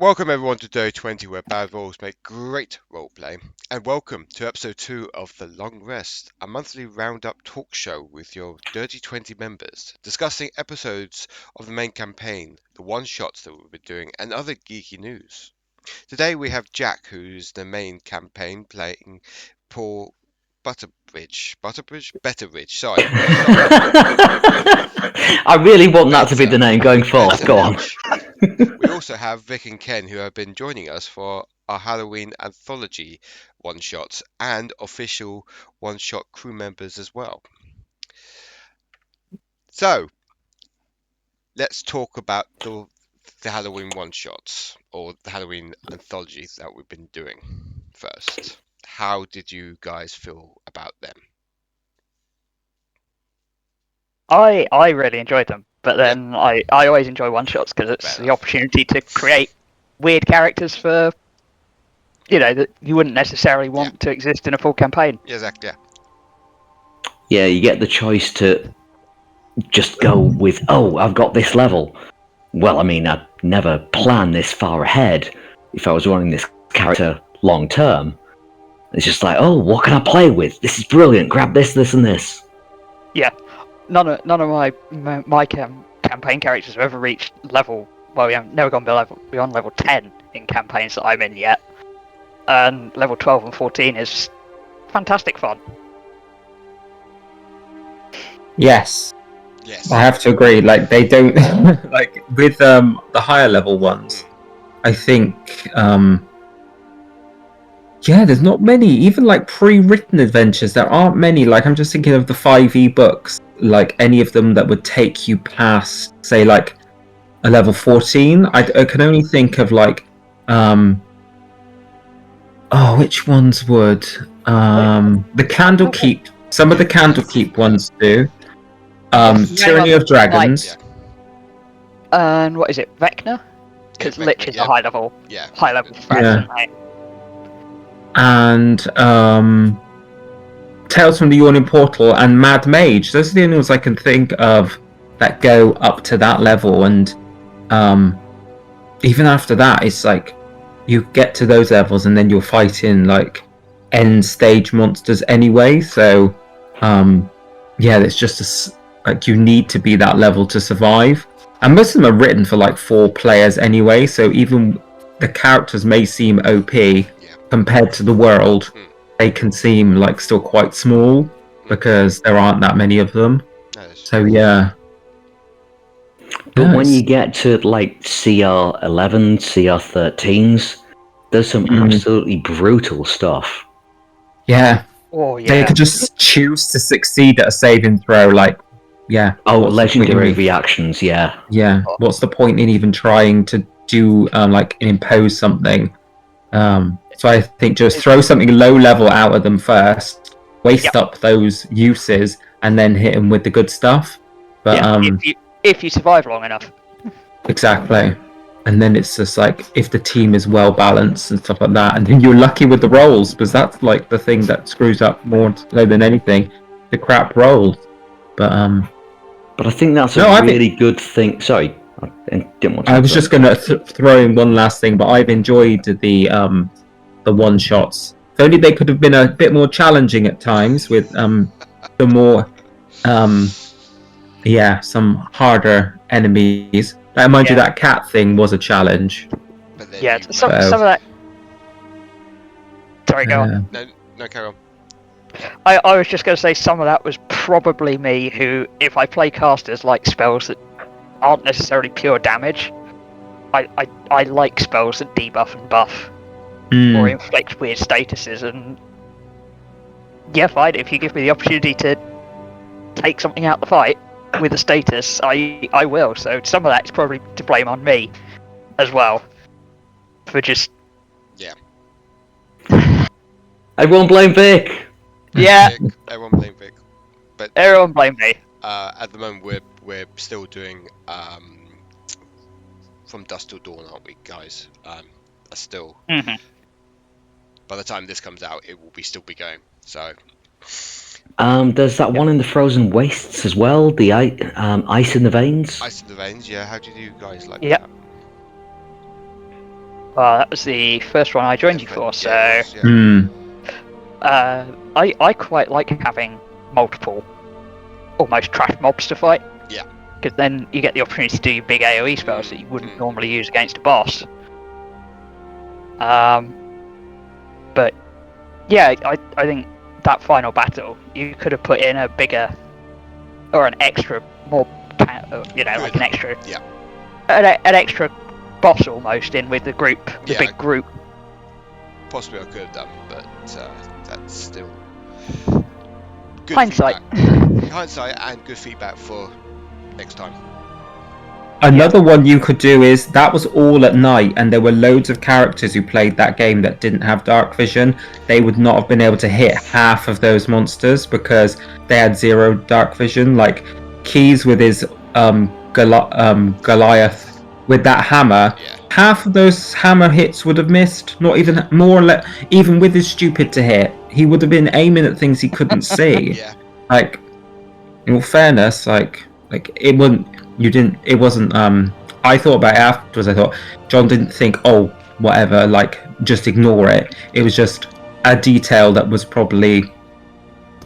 Welcome everyone to Day 20, where bad rolls make great roleplay, and welcome to episode 2 of The Long Rest, a monthly roundup talk show with your Dirty 20 members, discussing episodes of the main campaign, the one-shots that we've been doing, and other geeky news. Today we have Jack, who's the main campaign, playing Paul Betteridge, sorry. I really want that to be the name going forth. Go on. We also have Vic and Ken, who have been joining us for our Halloween anthology one-shots and official one-shot crew members as well. So, let's talk about the Halloween one-shots, or the Halloween anthologies that we've been doing first. How did you guys feel about them? I really enjoyed them, but then I always enjoy one-shots because it's the opportunity to create weird characters for, that you wouldn't necessarily want to exist in a full campaign. Yeah, exactly. Yeah, you get the choice to just go with, I've got this level. Well, I mean, I'd never plan this far ahead if I was running this character long term. It's just like, what can I play with? This is brilliant. Grab this, this, and this. Yeah, none of my campaign characters have ever reached level. Well, we have never gone beyond level 10 in campaigns that I'm in yet, and level 12 and 14 is fantastic fun. Yes. Yes. I have to agree. Like, they don't like with the higher level ones. I think there's not many. Even like pre-written adventures, there aren't many. Like, I'm just thinking of the 5e books. Like, any of them that would take you past, say, like a level 14. I can only think of like which ones would the Candlekeep. Some of the Candlekeep ones do. Tyranny of Dragons. And what is it, Vecna? Because Lich is a high level threat. Yeah. And Tales from the Yawning Portal and Mad Mage. Those are the only ones I can think of that go up to that level. And even after that, it's like you get to those levels and then you're fighting like end stage monsters anyway. So it's just like you need to be that level to survive. And most of them are written for like 4 players anyway. So even the characters may seem OP compared to the world, they can seem like still quite small because there aren't that many of them. So yeah. But when you get to like CR11, CR13s, there's some absolutely brutal stuff. Yeah. Oh yeah. They could just choose to succeed at a saving throw, like legendary reactions, yeah. Yeah. What's the point in even trying to do impose something? So I think just throw something low level out of them first, waste up those uses, and then hit them with the good stuff. But if you survive long enough. Exactly. And then it's just like if the team is well balanced and stuff like that, and then you're lucky with the rolls, because that's like the thing that screws up more than anything, the crap rolls. But I think that's a really good thing. Sorry, I didn't want to. I was just going to throw in one last thing, but I've enjoyed the one shots. If only they could have been a bit more challenging at times with the more some harder enemies. Like, mind you, that cat thing was a challenge. Yeah, some of that. Sorry, go on. No, carry on. I was just going to say some of that was probably me, who, if I play casters like spells that aren't necessarily pure damage, I like spells that debuff and buff or inflict weird statuses, and fine, if you give me the opportunity to take something out the fight with a status, I will. So some of that is probably to blame on me as well for just Everyone blame Vic. Yeah. Everyone blame Vic. But everyone blame me. At the moment, we're still doing From Dusk Till Dawn, aren't we, guys? Still. By the time this comes out, it will still be going. So. There's that one in the Frozen Wastes as well. The Ice in the Veins. Ice in the Veins. Yeah. How do you guys like that? Well, that was the first one I joined you for, so Yeah, it was, yeah. I quite like having multiple almost trash mobs to fight. Yeah. Because then you get the opportunity to do big AoE spells that you wouldn't normally use against a boss. But yeah, I think that final battle, you could have put in a bigger or an extra more, like an extra, Yeah. an extra boss almost in with the group, the Yeah. big group. Possibly I could have done, but that's still good Hindsight. feedback. Hindsight and good feedback for next time. Another one you could do is that was all at night, and there were loads of characters who played that game that didn't have dark vision. They would not have been able to hit half of those monsters because they had 0 dark vision. Like Keys with his Goliath with that hammer, Yeah. half of those hammer hits would have missed. Not even more, even with his stupid to hit, he would have been aiming at things he couldn't see. Yeah. Like, in all fairness, like it wouldn't. You didn't. It wasn't. I thought about it afterwards. I thought John didn't think, oh, whatever. Like, just ignore it. It was just a detail that was probably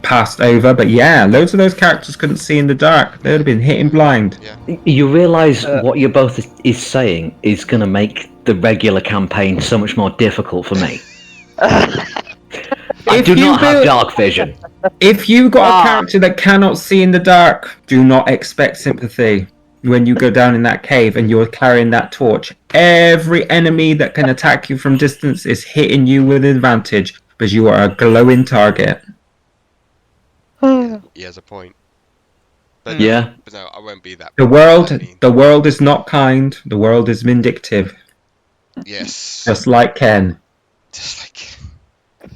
passed over. But yeah, loads of those characters couldn't see in the dark. They'd have been hitting blind. Yeah. You realise what you're both is saying is going to make the regular campaign so much more difficult for me. I If do you not have build- dark vision. If you got a character that cannot see in the dark, do not expect sympathy. When you go down in that cave and you're carrying that torch, every enemy that can attack you from distance is hitting you with advantage because you are a glowing target. He has a point. But Yeah. But no, I won't be that. The mean. world is not kind. The world is vindictive, Yes. just like Ken. Just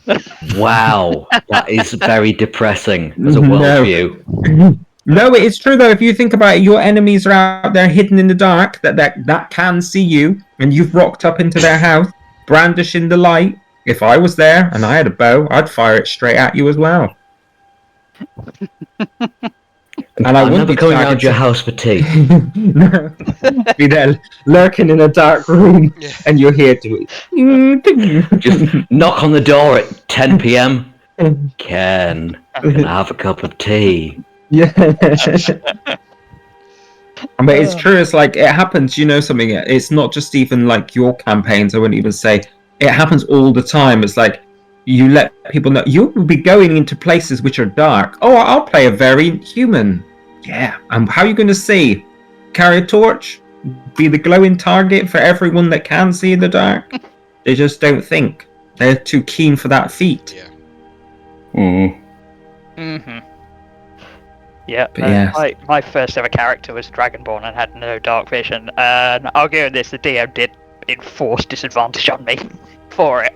like. Wow, that is very depressing as a No. worldview. No, it is true though. If you think about it, your enemies are out there hidden in the dark that can see you, and you've rocked up into their house, brandishing the light. If I was there and I had a bow, I'd fire it straight at you as well. And I I'm wouldn't never be going round targeted. your house for tea. No. Be there lurking in a dark room, Yeah. and you're here to Just knock on the door at 10 p.m. Ken, can I have a cup of tea? Yeah. But it's true, it's like it happens, you know something, it's not just even like your campaigns, I wouldn't even say it happens all the time. It's like you let people know you will be going into places which are dark. Oh, I'll play a very human. Yeah. How are you going to see? Carry a torch? Be the glowing target for everyone that can see in the dark? They just don't think. They're too keen for that feat. Yeah. Mm-hmm. Yeah, But yes. my first ever character was Dragonborn and had no dark vision, and I'll give it this, the DM did enforce disadvantage on me for it.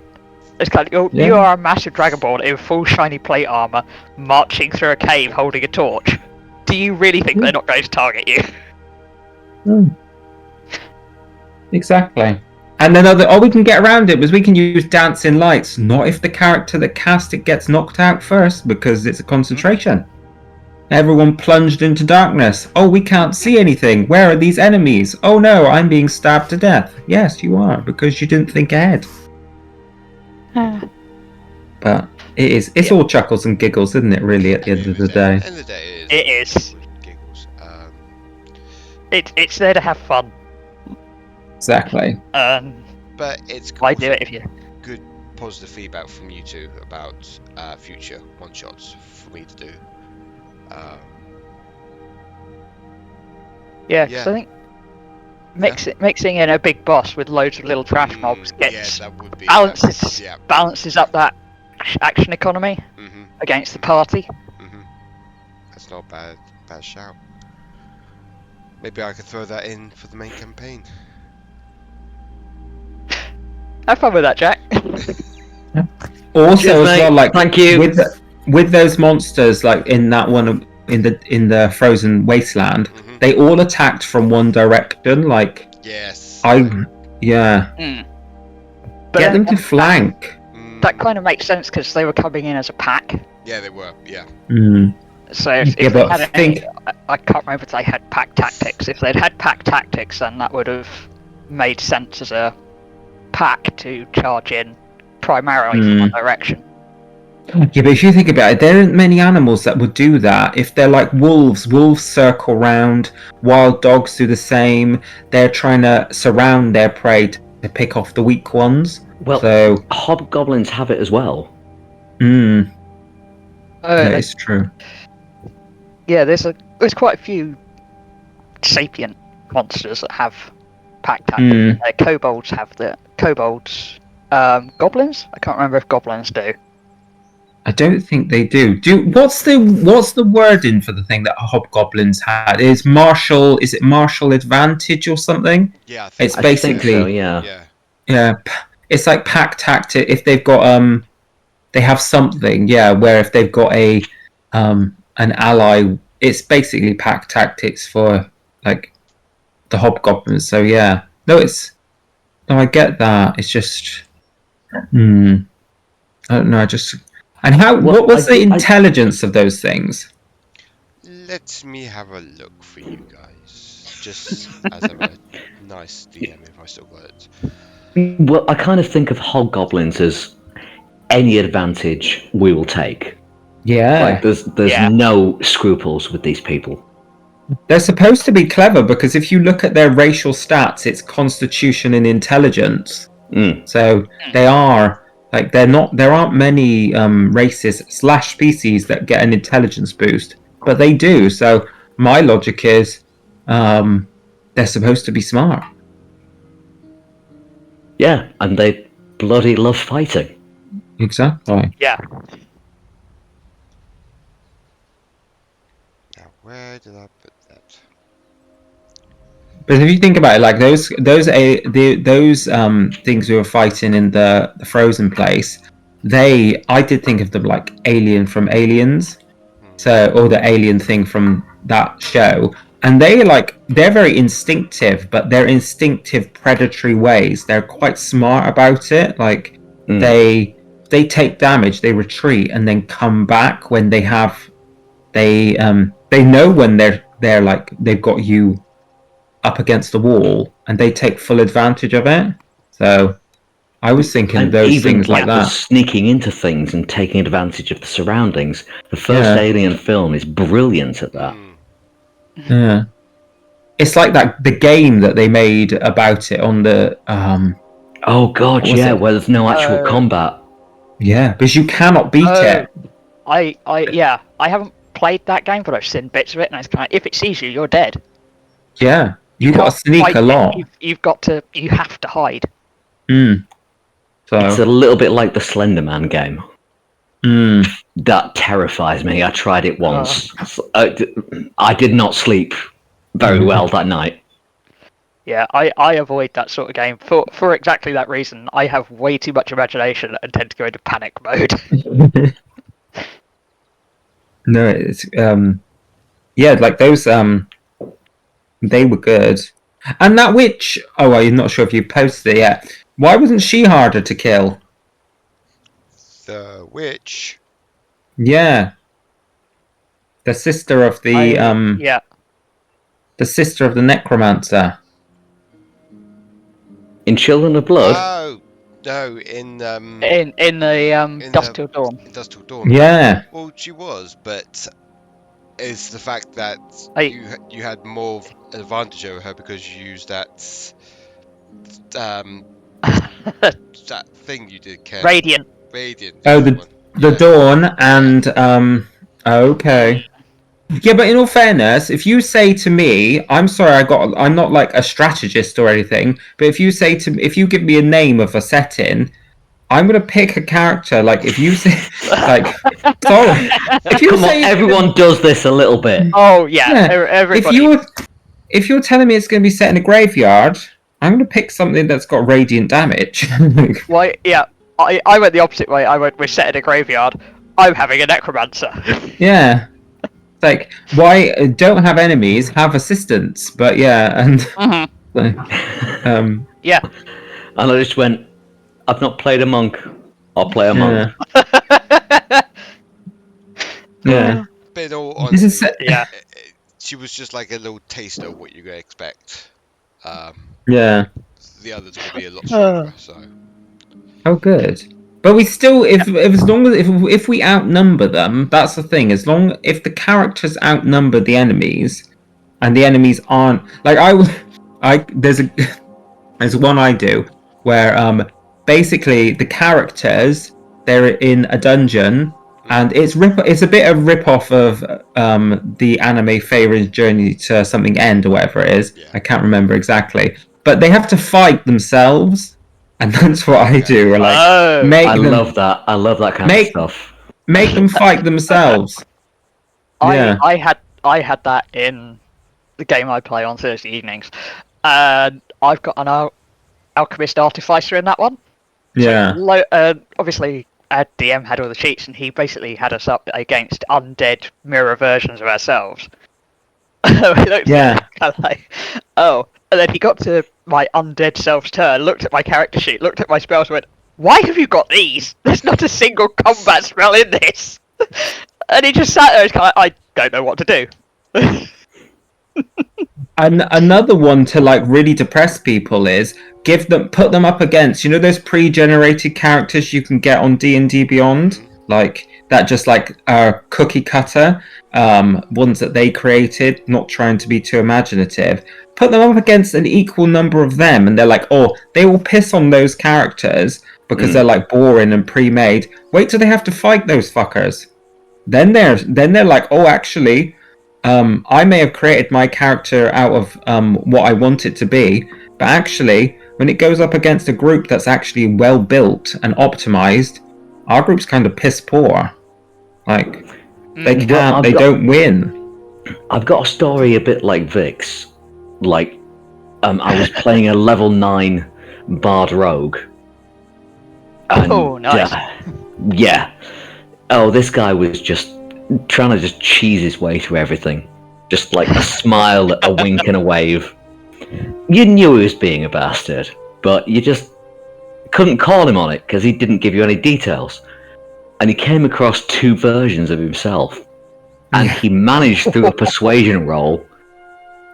It's kind of, you are a massive Dragonborn in full shiny plate armor, marching through a cave holding a torch. Do you really think they're not going to target you? Exactly. And then we can get around it because we can use dancing lights. Not if the character that cast it gets knocked out first, because it's a concentration. Everyone plunged into darkness. Oh, we can't see anything. Where are these enemies? Oh no, I'm being stabbed to death. Yes, you are, because you didn't think ahead. But it's all chuckles and giggles, isn't it, really, at the end of the day? At the end of the day, It is. Giggles. It's there to have fun. Exactly. But it's Why do it if you... good positive feedback from you two about future one-shots for me to do. Yeah, because I think mixing in a big boss with loads of little trash mobs that would be balances up that action economy against the party. That's not a bad shout. Maybe I could throw that in for the main campaign. Have fun with that, Jack. Also, Cheers, as mate. well, like Thank you. with those monsters, like in that one in the frozen wasteland, they all attacked from one direction. Like yes, Get But them to flank. that kind of makes sense because they were coming in as a pack. Yeah, they were. Yeah. So if Yeah, they but had I can't remember if they had pack tactics. If they'd had pack tactics, then that would have made sense as a pack to charge in primarily from one direction. Yeah, but if you think about it, there aren't many animals that would do that. If they're like wolves circle round, wild dogs do the same. They're trying to surround their prey to pick off the weak ones. Well, So, hobgoblins have it as well. that is true. Yeah, there's quite a few sapient monsters that have pack tactics. Kobolds have the kobolds. Goblins? I can't remember if goblins do. I don't think they do. What's the wording for the thing that hobgoblins had? Is it martial advantage or something? Yeah, I think It's basically I think so, yeah. yeah. It's like pack tactic. If they've got they have something, yeah. Where if they've got an ally, it's basically pack tactics for like the hobgoblins. So yeah, no, I get that. It's just, I don't know. And what was the intelligence of those things? Let me have a look for you guys, just as I'm a nice DM if I still got it. Well, I kind of think of hobgoblins as any advantage we will take. Yeah, Like there's no scruples with these people. they're supposed to be clever because if you look at their racial stats, it's constitution and intelligence. So they are like there aren't many races / species that get an intelligence boost, but they do. So my logic is they're supposed to be smart. Yeah, and they bloody love fighting. Exactly. Yeah. Now, where did I put that? But if you think about it, like those things we were fighting in the frozen place, I did think of them like Alien from Aliens, or the alien thing from that show, and they're very instinctive, but they're instinctive predatory ways. They're quite smart about it. Like they take damage, they retreat, and then come back when they know when they're like they've got you up against the wall, and they take full advantage of it. So I was thinking and those even things like the that. sneaking into things and taking advantage of the surroundings. The first Alien film is brilliant at that. Yeah, it's like the game that they made about it on the Oh god, yeah, where there's no actual combat. Yeah, because you cannot beat it. I haven't played that game, but I've seen bits of it, and it's kind of, if it sees you, you're dead. Yeah, you got to sneak fight a lot. You have to hide. So It's a little bit like the Slender Man game. That terrifies me. I tried it once. I did not sleep very well that night. Yeah, I avoid that sort of game for exactly that reason. I have way too much imagination and tend to go into panic mode. No, it's like those they were good. And that witch, I'm not sure if you posted it yet. Why wasn't she harder to kill? The witch. Yeah. The sister of the the sister of the necromancer. In Children of Blood? Oh no, in the Dusk Till Dawn. Dusk Till Dawn. Yeah. Well, she was, but it's the fact that you had more advantage over her because you used that that thing you did, Ken. Radiant. Oh, the Dawn and okay. Yeah, but in all fairness, if you say to me, I'm sorry, I'm not like a strategist or anything, but if you give me a name of a setting, I'm gonna pick a character. Like if you say, like, sorry, if you say everyone does this a little bit. Oh yeah. Everybody. If you're telling me it's gonna be set in a graveyard, I'm gonna pick something that's got radiant damage. Well, yeah, I went the opposite way. We're set in a graveyard. I'm having a necromancer. Yeah. Like, why don't have enemies, have assistants, but yeah, and yeah. And I just went, I've not played a monk. I'll play a monk. Yeah. But in all honesty, yeah. She was just like a little taster of what you're gonna expect. Yeah. the others will be a lot stronger. So Oh, good. But we still, if as long as if we outnumber them, that's the thing. As long if the characters outnumber the enemies, and the enemies aren't like there's one I do where basically the characters, they're in a dungeon, and it's a bit of rip off of the anime Fairy's Journey to Something End or whatever it is. Yeah. I can't remember exactly, but they have to fight themselves, and that's what I do. Or like I love that. I love that kind of stuff. make them fight themselves. Yeah. I had that in the game I play on Thursday evenings, and I've got an alchemist artificer in that one. Yeah. So, obviously, our DM had all the cheats, and he basically had us up against undead mirror versions of ourselves. Yeah. Kind of like, oh, and then he got to my undead self's turn, looked at my character sheet, looked at my spells, and went, "Why have you got these? There's not a single combat spell in this." And he just sat there, and kind of, I don't know what to do. And another one to like really depress people is put them up against, you know, those pre-generated characters you can get on D&D Beyond, like that, just like cookie cutter ones that they created, not trying to be too imaginative. Put them up against an equal number of them, and they're like, oh, they will piss on those characters because they're like boring and pre-made. Wait till they have to fight those fuckers. Then they're like, oh, actually, I may have created my character out of what I want it to be, but actually, when it goes up against a group that's actually well built and optimized, our group's kind of piss poor. Like, they don't win. I've got a story a bit like Vic's. Like, I was playing a level 9 Bard Rogue. And, Oh, nice. Yeah. Oh, this guy was just trying to just cheese his way through everything. Just like a smile, a wink, and a wave. You knew he was being a bastard, but you just couldn't call him on it because he didn't give you any details. And he came across 2 versions of himself, and he managed through a persuasion roll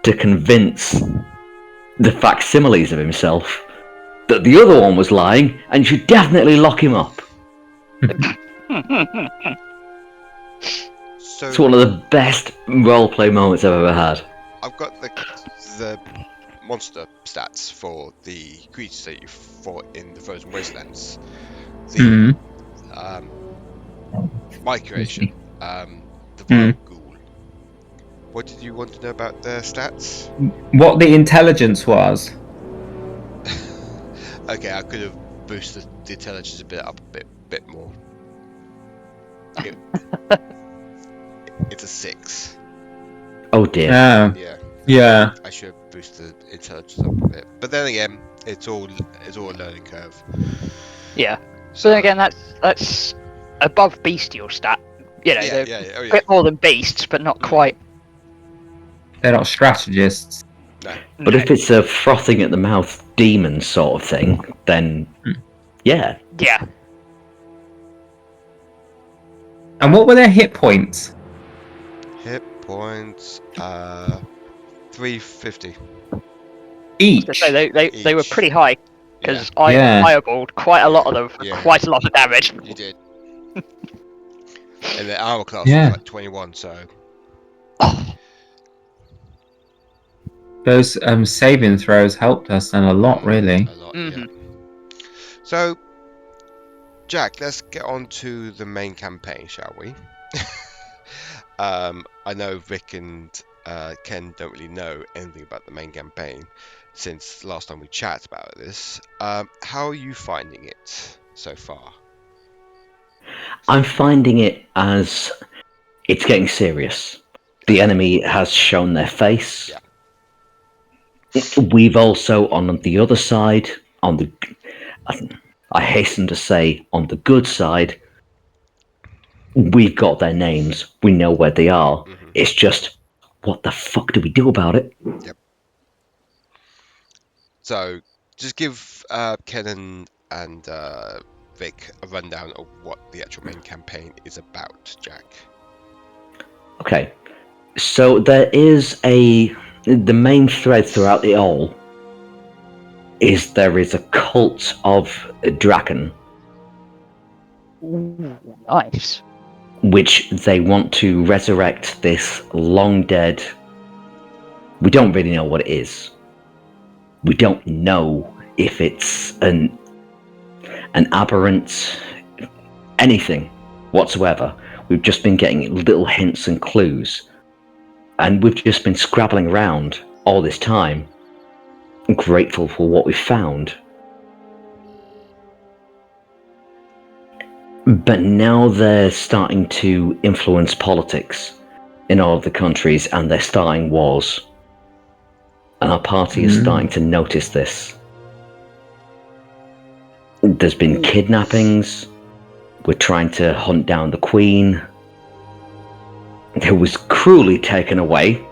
to convince the facsimiles of himself that the other one was lying and you should definitely lock him up. So It's one of the best roleplay moments I've ever had. I've got the monster stats for the creatures that you fought in the Frozen Wastelands. My creation, the Vile Ghoul. What did you want to know about their stats? What the intelligence was. Okay, I could have boosted the intelligence a bit more. It's a 6. Oh dear. Yeah. I should have boosted intelligence up a bit, but then again, it's all a learning curve. Yeah. So then again, that's above bestial stat. You know, they're a bit more than beasts, but not quite. They're not strategists. No. But if it's a frothing at the mouth demon sort of thing, then yeah. Yeah. And what were their hit points? Hit points, 350 Each. So they were pretty high, because I fireballed quite a lot of them for quite a lot of damage. You did. And the armor class was like 21, so. Those saving throws helped us then a lot, really. A lot, yeah. So, Jack, let's get on to the main campaign, shall we? I know Vic and Ken don't really know anything about the main campaign since last time we chatted about this. How are you finding it so far? I'm finding it as it's getting serious. The enemy has shown their face. Yeah. We've also, on the other side, I hasten to say, on the good side, we've got their names. We know where they are. Mm-hmm. It's just, what the fuck do we do about it? Yep. So, just give Ken and Vic a rundown of what the actual main campaign is about, Jack. Okay. So there is the main thread throughout it all is there is a cult of Draken, Ooh, nice. which they want to resurrect this long dead. We don't really know what it is. We don't know if it's an aberrant, anything whatsoever. We've just been getting little hints and clues, and we've just been scrabbling around all this time, grateful for what we found. But now they're starting to influence politics in all of the countries, and they're starting wars. And our party is starting to notice this. There's been kidnappings. We're trying to hunt down the Queen, who was cruelly taken away.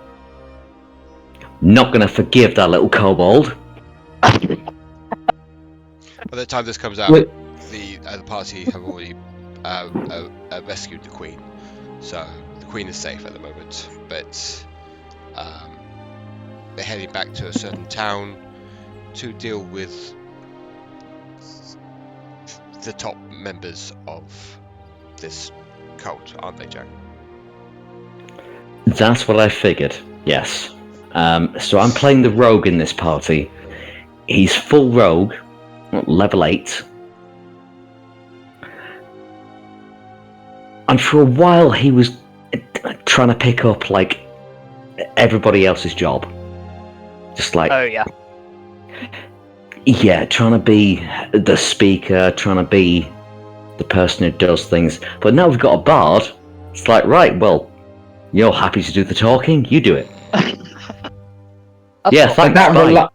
Not going to forgive that little kobold. By the time this comes out, Wait. the party have already rescued the Queen, so the Queen is safe at the moment. But they're heading back to a certain town to deal with the top members of this cult, aren't they, Jack? That's what I figured, yes. So I'm playing the rogue in this party. He's full rogue, level 8. And for a while he was trying to pick up, like, everybody else's job. Just like... Oh, yeah. Yeah, trying to be the speaker, trying to be the person who does things. But now we've got a bard. It's like, right, well, you're happy to do the talking, you do it. Yeah, thanks, bye.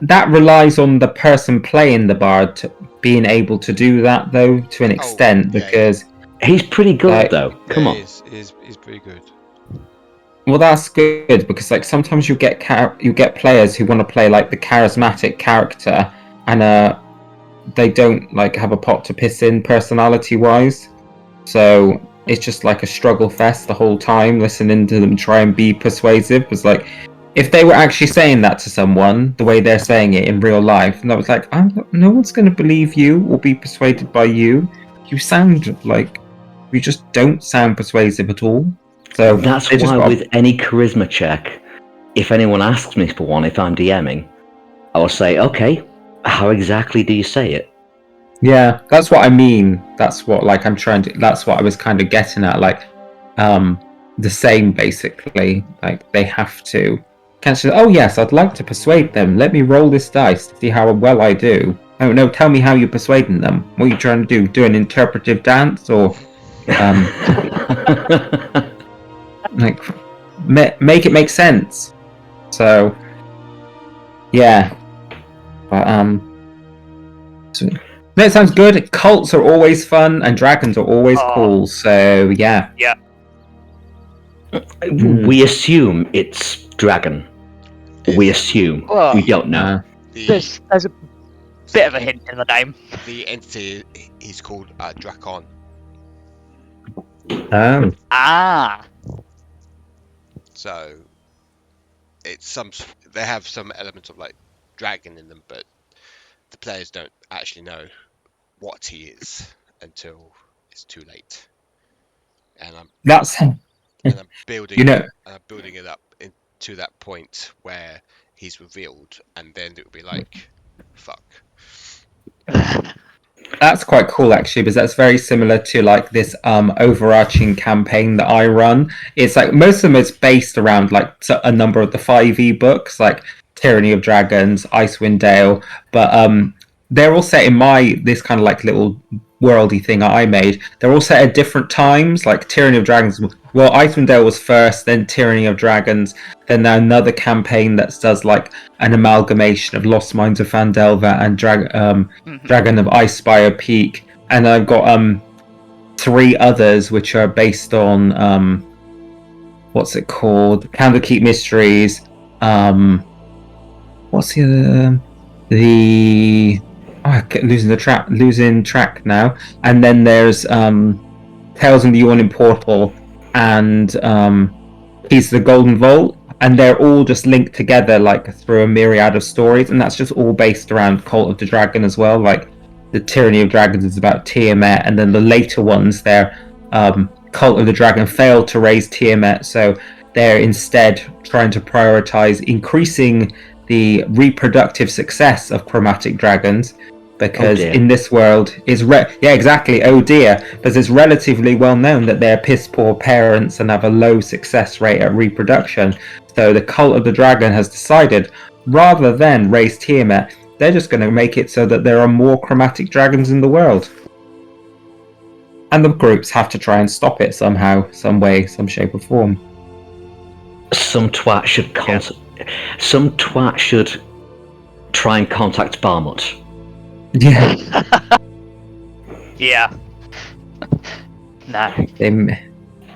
That relies on the person playing the bard being able to do that, though, to an extent, because... He's pretty good, though. Come on. He's pretty good. Well, that's good, because like sometimes you get players who want to play like the charismatic character, and they don't like have a pot to piss in personality-wise. So it's just like a struggle fest the whole time, listening to them try and be persuasive. It's like, if they were actually saying that to someone, the way they're saying it in real life, and I was like, no one's going to believe you or be persuaded by you. You sound like... You just don't sound persuasive at all. So that's why with any charisma check, if anyone asks me for one, if I'm DMing, I will say, okay, how exactly do you say it? Yeah, that's what I mean. That's what like I'm trying to... That's what I was kind of getting at. Like, the same basically. Like they have to... Can't say, oh yes, I'd like to persuade them. Let me roll this dice to see how well I do. Oh no, tell me how you're persuading them. What are you trying to do? Do an interpretive dance or... like make it make sense. So yeah, but so, no, it sounds good. Cults are always fun and dragons are always cool. So yeah. We assume it's dragon. We assume. We don't know. There's a bit of a hint in the name. The entity is called Drakon. So it's they have some elements of like dragon in them, but the players don't actually know what he is until it's too late. And I'm building it up to that point where he's revealed, and then it will be like, fuck. That's quite cool, actually, because that's very similar to like this overarching campaign that I run. It's like most of them is based around like a number of the 5e books, like Tyranny of Dragons, Icewind Dale, but they're all set in this kind of like little worldy thing I made. They're all set at different times. Like Tyranny of Dragons, well, Icewind Dale was first, then Tyranny of Dragons, then another campaign that does like an amalgamation of Lost Mines of Phandelver and Dragon of Icespire Peak, and I've got 3 others which are based on what's it called? Candlekeep Mysteries. What's the other? Losing track now. And then there's Tales from the Yawning Portal and Keys to the Golden Vault. and they're all just linked together like through a myriad of stories, and that's just all based around Cult of the Dragon as well. Like the Tyranny of Dragons is about Tiamat, and then the later ones, they're Cult of the Dragon failed to raise Tiamat, so they're instead trying to prioritize increasing the reproductive success of chromatic dragons, because in this world is yeah, exactly, oh dear, because it's relatively well known that they're piss poor parents and have a low success rate at reproduction. So the Cult of the Dragon has decided, rather than raise Tiamat, they're just going to make it so that there are more chromatic dragons in the world. And the groups have to try and stop it somehow, some way, some shape or form. Some twat should try and contact Barmut. Yeah. Yeah. No.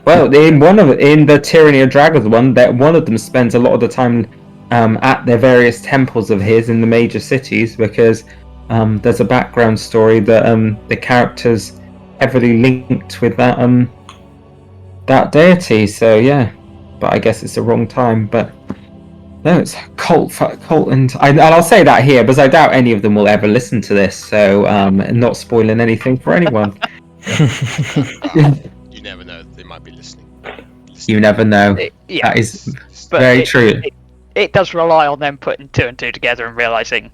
Well, in the Tyranny of Dragons one, that one of them spends a lot of the time at their various temples of his in the major cities, because there's a background story that the characters heavily linked with that deity. So yeah, but I guess it's the wrong time. But no, it's cult, and I'll say that here because I doubt any of them will ever listen to this. So not spoiling anything for anyone. You never know; they might be listening. You never know. Yeah. That is But very true. It does rely on them putting two and two together and realizing,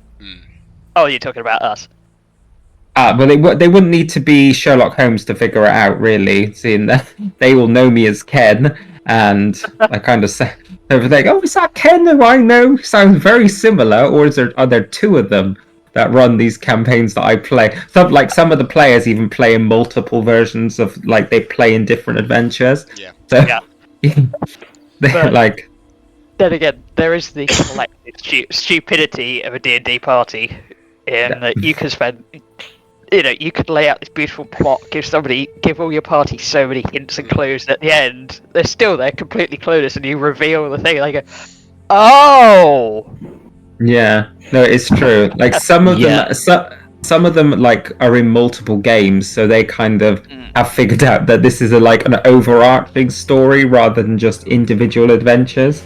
oh, you're talking about us. Well, they wouldn't need to be Sherlock Holmes to figure it out, really, seeing that they all know me as Ken, and I kind of say, like, oh, is that Ken who I know? Sounds very similar, or are there two of them that run these campaigns that I play? Some of the players even play in multiple versions of, like, they play in different adventures. Yeah. So, Yeah. they're like... Then again, there is the collective stupidity of a D&D party in that you can spend... you could lay out this beautiful plot, give all your party so many hints and clues, and at the end, they're completely clueless, and you reveal the thing, and they go, oh! Yeah, no, it's true. Like some of them like are in multiple games, so they kind of have figured out that this is an overarching story rather than just individual adventures.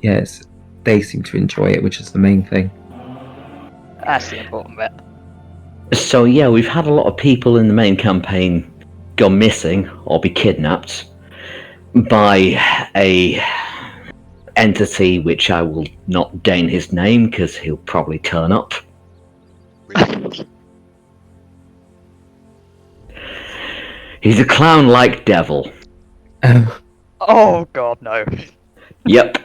Yes, they seem to enjoy it, which is the main thing. That's the important bit. So yeah, we've had a lot of people in the main campaign go missing or be kidnapped by a entity which I will not deign his name because he'll probably turn up. He's a clown-like devil. Oh god, no. Yep.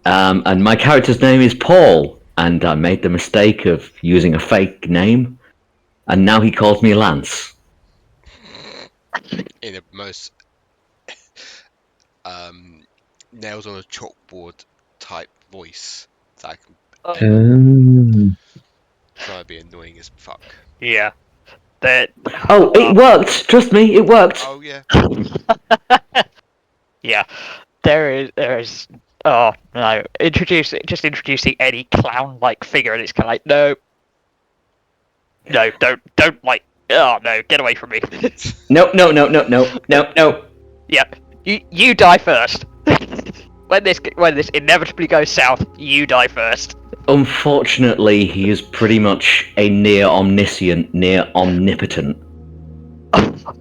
And my character's name is Paul, and I made the mistake of using a fake name, and now he calls me Lance. In a most nails on a chalkboard type voice that I can try to be annoying as fuck. Yeah. Oh, it worked! Trust me, it worked! Oh yeah. Yeah. There is oh no. Introducing any clown-like figure, and it's kind of like, no, don't like, oh no, get away from me. No. Yep, you die first. when this inevitably goes south, you die first. Unfortunately, he is pretty much a near omniscient, near omnipotent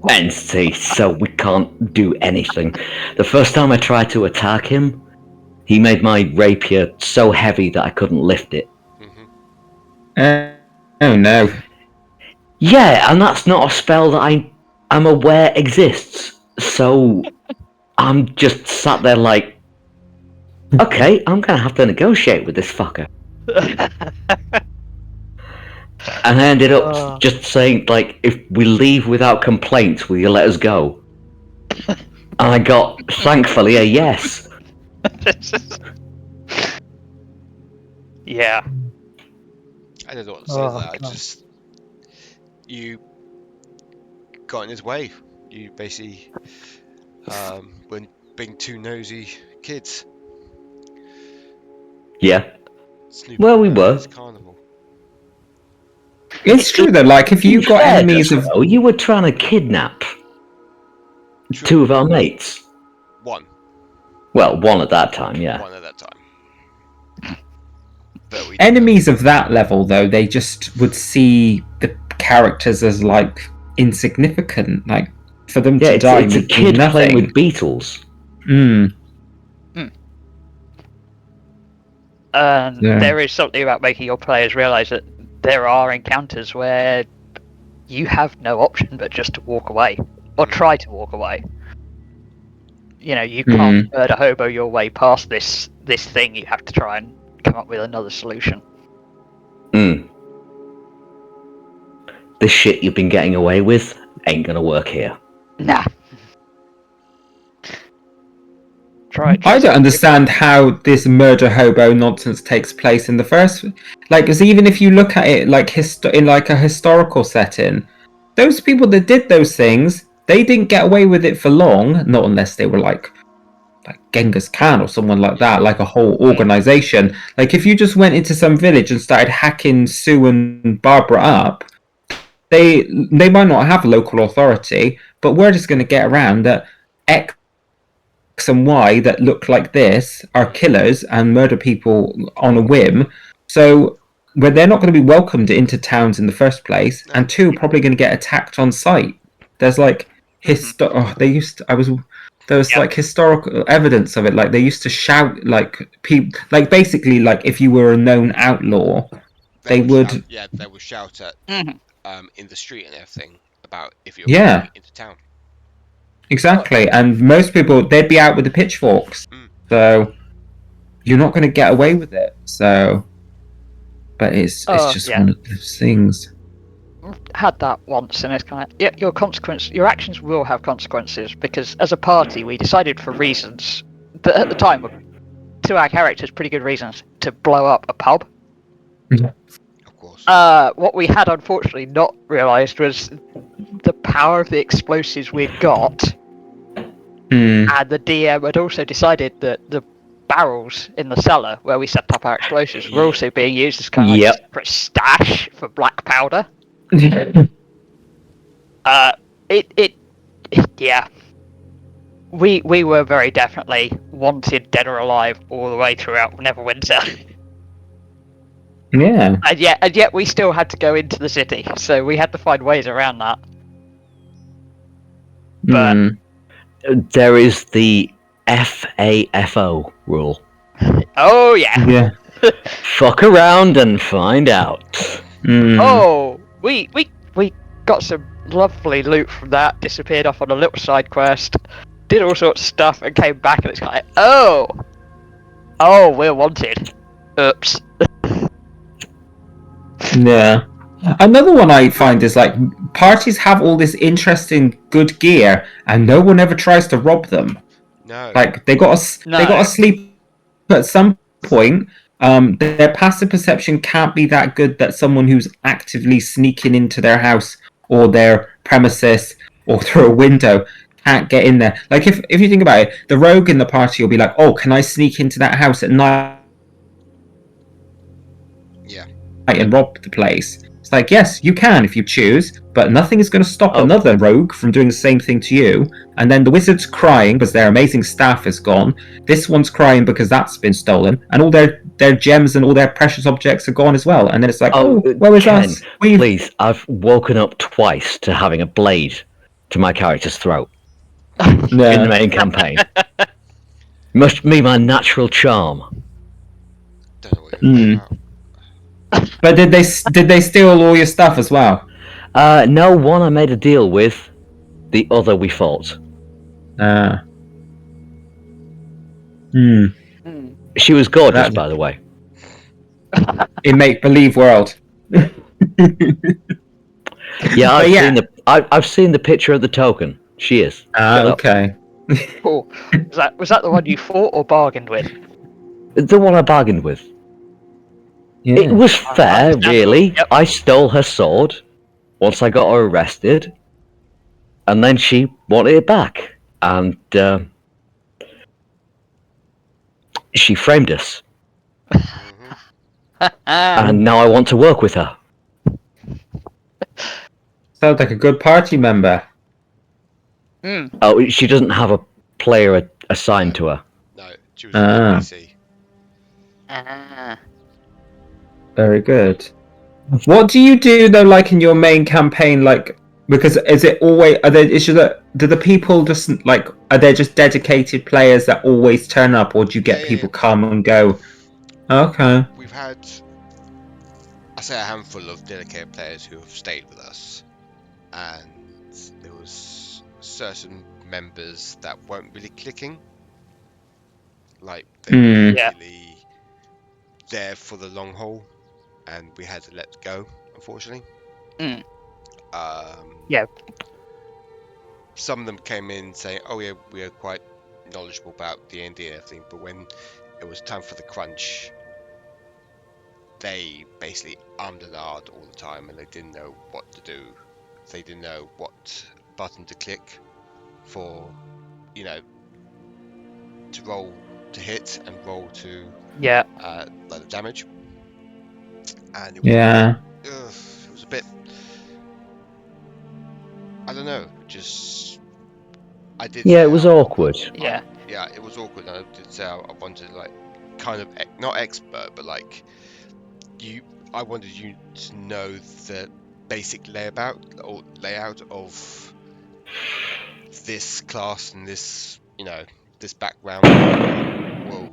entity, so we can't do anything. The first time I tried to attack him, he made my rapier so heavy that I couldn't lift it. Oh no. Yeah, and that's not a spell that I'm aware exists, so I'm just sat there like, okay, I'm gonna have to negotiate with this fucker. And I ended up just saying, like, if we leave without complaint, will you let us go? And I got, thankfully, a yes. Yeah. I don't know what to say to that. You got in his way. You basically were being two nosy kids. Yeah. Snooping Well, we around were. this carnival. It's true though, like if you've got enemies of... You were trying to kidnap two of our mates. One. Well, one at that time, yeah. One at that time. But we Enemies of that level, though, they just would see the characters as like insignificant. Like for them Yeah, to die it's a would kid mean nothing. playing with beetles. Mm. And Yeah. there is something about making your players realise that there are encounters where you have no option but just to walk away, or try to walk away. You know, you can't murder hobo your way past this thing. You have to try and come up with another solution. This shit you've been getting away with ain't gonna work here. Nah. Try it. I don't understand how this murder hobo nonsense takes place in the first. Like, because even if you look at it like in like a historical setting, those people that did those things, they didn't get away with it for long. Not unless they were like Genghis Khan or someone like that, like a whole organization. Like, if you just went into some village and started hacking Sue and Barbara up, they might not have local authority, but we're just going to get around that X and Y that look like this are killers and murder people on a whim. So where they're not going to be welcomed into towns in the first place, and two, probably going to get attacked on sight. There's like there was like historical evidence of it. Like they used to shout like people, like basically like if you were a known outlaw, they would shout at in the street and everything about if you're coming into town. Exactly, and most people, they'd be out with the pitchforks, so you're not going to get away with it. So, but it's just one of those things. Had that once, and it's kind of your actions will have consequences, because as a party we decided for reasons that at the time were, to our characters, pretty good reasons to blow up a pub. Of course. What we had unfortunately not realised was the power of the explosives we'd got. And the DM had also decided that the barrels in the cellar where we set up our explosives were also being used as kind of like a separate stash for black powder. We were very definitely wanted dead or alive all the way throughout Neverwinter. Yeah. And yet we still had to go into the city, so we had to find ways around that. But there is the FAFO rule. Oh yeah. Fuck around and find out. Oh, we got some lovely loot from that. Disappeared off on a little side quest, did all sorts of stuff, and came back, and it's kind of like, oh, we're wanted. Oops. Yeah. Another one I find is like parties have all this interesting good gear, and no one ever tries to rob them. No. Like they got to sleep at some point. Their passive perception can't be that good that someone who's actively sneaking into their house or their premises or through a window can't get in there. Like if you think about it, the rogue in the party will be like, "Oh, can I sneak into that house at night and rob the place?" It's like, yes, you can if you choose, but nothing is going to stop another rogue from doing the same thing to you. And then the wizard's crying because their amazing staff is gone. This one's crying because that's been stolen, and all their gems and all their precious objects are gone as well. And then it's like, where is Ken, us? Please, I've woken up twice to having a blade to my character's throat in the main campaign. Must be my natural charm. Don't know what you're talking about. But did they steal all your stuff as well? No, one I made a deal with, the other we fought. She was gorgeous, by the way. In make-believe world. Yeah, I've seen the picture of the token. She is. Okay. Cool. Was that the one you fought or bargained with? The one I bargained with. Yeah. It was fair, really. Yep. I stole her sword once I got her arrested, and then she wanted it back, and she framed us. And now I want to work with her. Sounds like a good party member. Oh, she doesn't have a player assigned to her. No, she was an NPC. Ah. Very good. What do you do though, like in your main campaign, like because is it always are there issues that do the people just like are there just dedicated players that always turn up, or do you get Yeah. people come and go? Okay. We've had, I say, a handful of dedicated players who have stayed with us, and there was certain members that weren't really clicking. Like they were Yeah. really there for the long haul, and we had to let go, unfortunately. Mm. Um, Yeah. Some of them came in saying, "Oh yeah, we are quite knowledgeable about D&D and everything," but when it was time for the crunch, they basically ummed and ahed all the time, and they didn't know what to do. They didn't know what button to click for, to roll to hit and roll to Yeah. like the damage. And it was a bit, I don't know, just I did. Yeah, say it was I- awkward. Yeah. Yeah, it was awkward. And I did say I wanted like kind of not expert, but like I wanted you to know the basic layout of this class and this this background. Whoa,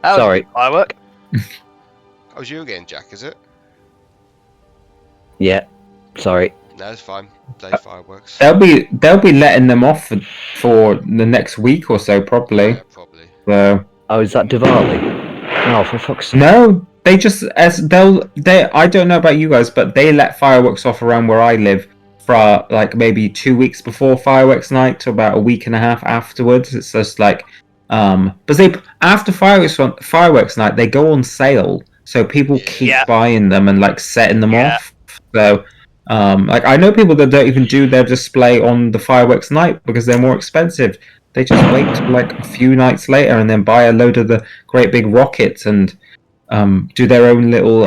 That was a Sorry. big firework. that was you again, Jack, is it? Yeah, sorry. No, it's fine. Bloody fireworks. They'll be letting them off for the next week or so, probably. Yeah, probably. So Oh, is that Diwali? Oh, for fuck's sake. no, they just they. I don't know about you guys, but they let fireworks off around where I live for like maybe 2 weeks before fireworks night to about a week and a half afterwards. It's just like, but they after fireworks night they go on sale, so people keep Yeah. buying them and like setting them Yeah. off. So, like I know people that don't even do their display on the fireworks night because they're more expensive. They just wait till like a few nights later and then buy a load of the great big rockets and do their own little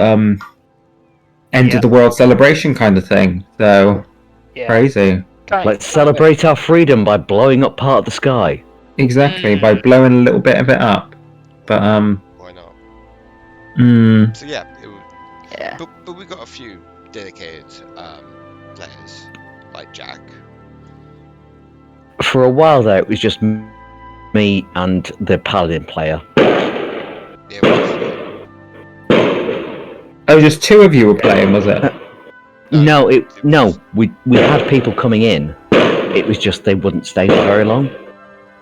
end of the world celebration kind of thing. So Yeah. crazy. Let's celebrate our freedom by blowing up part of the sky. Exactly, by blowing a little bit of it up. But Why not? mm, So yeah, it would, Yeah. but we got a few dedicated players like Jack. For a while there, it was just me and the paladin player. Yeah, oh, just two of you were playing, was it? No, we had people coming in. It was just they wouldn't stay for very long.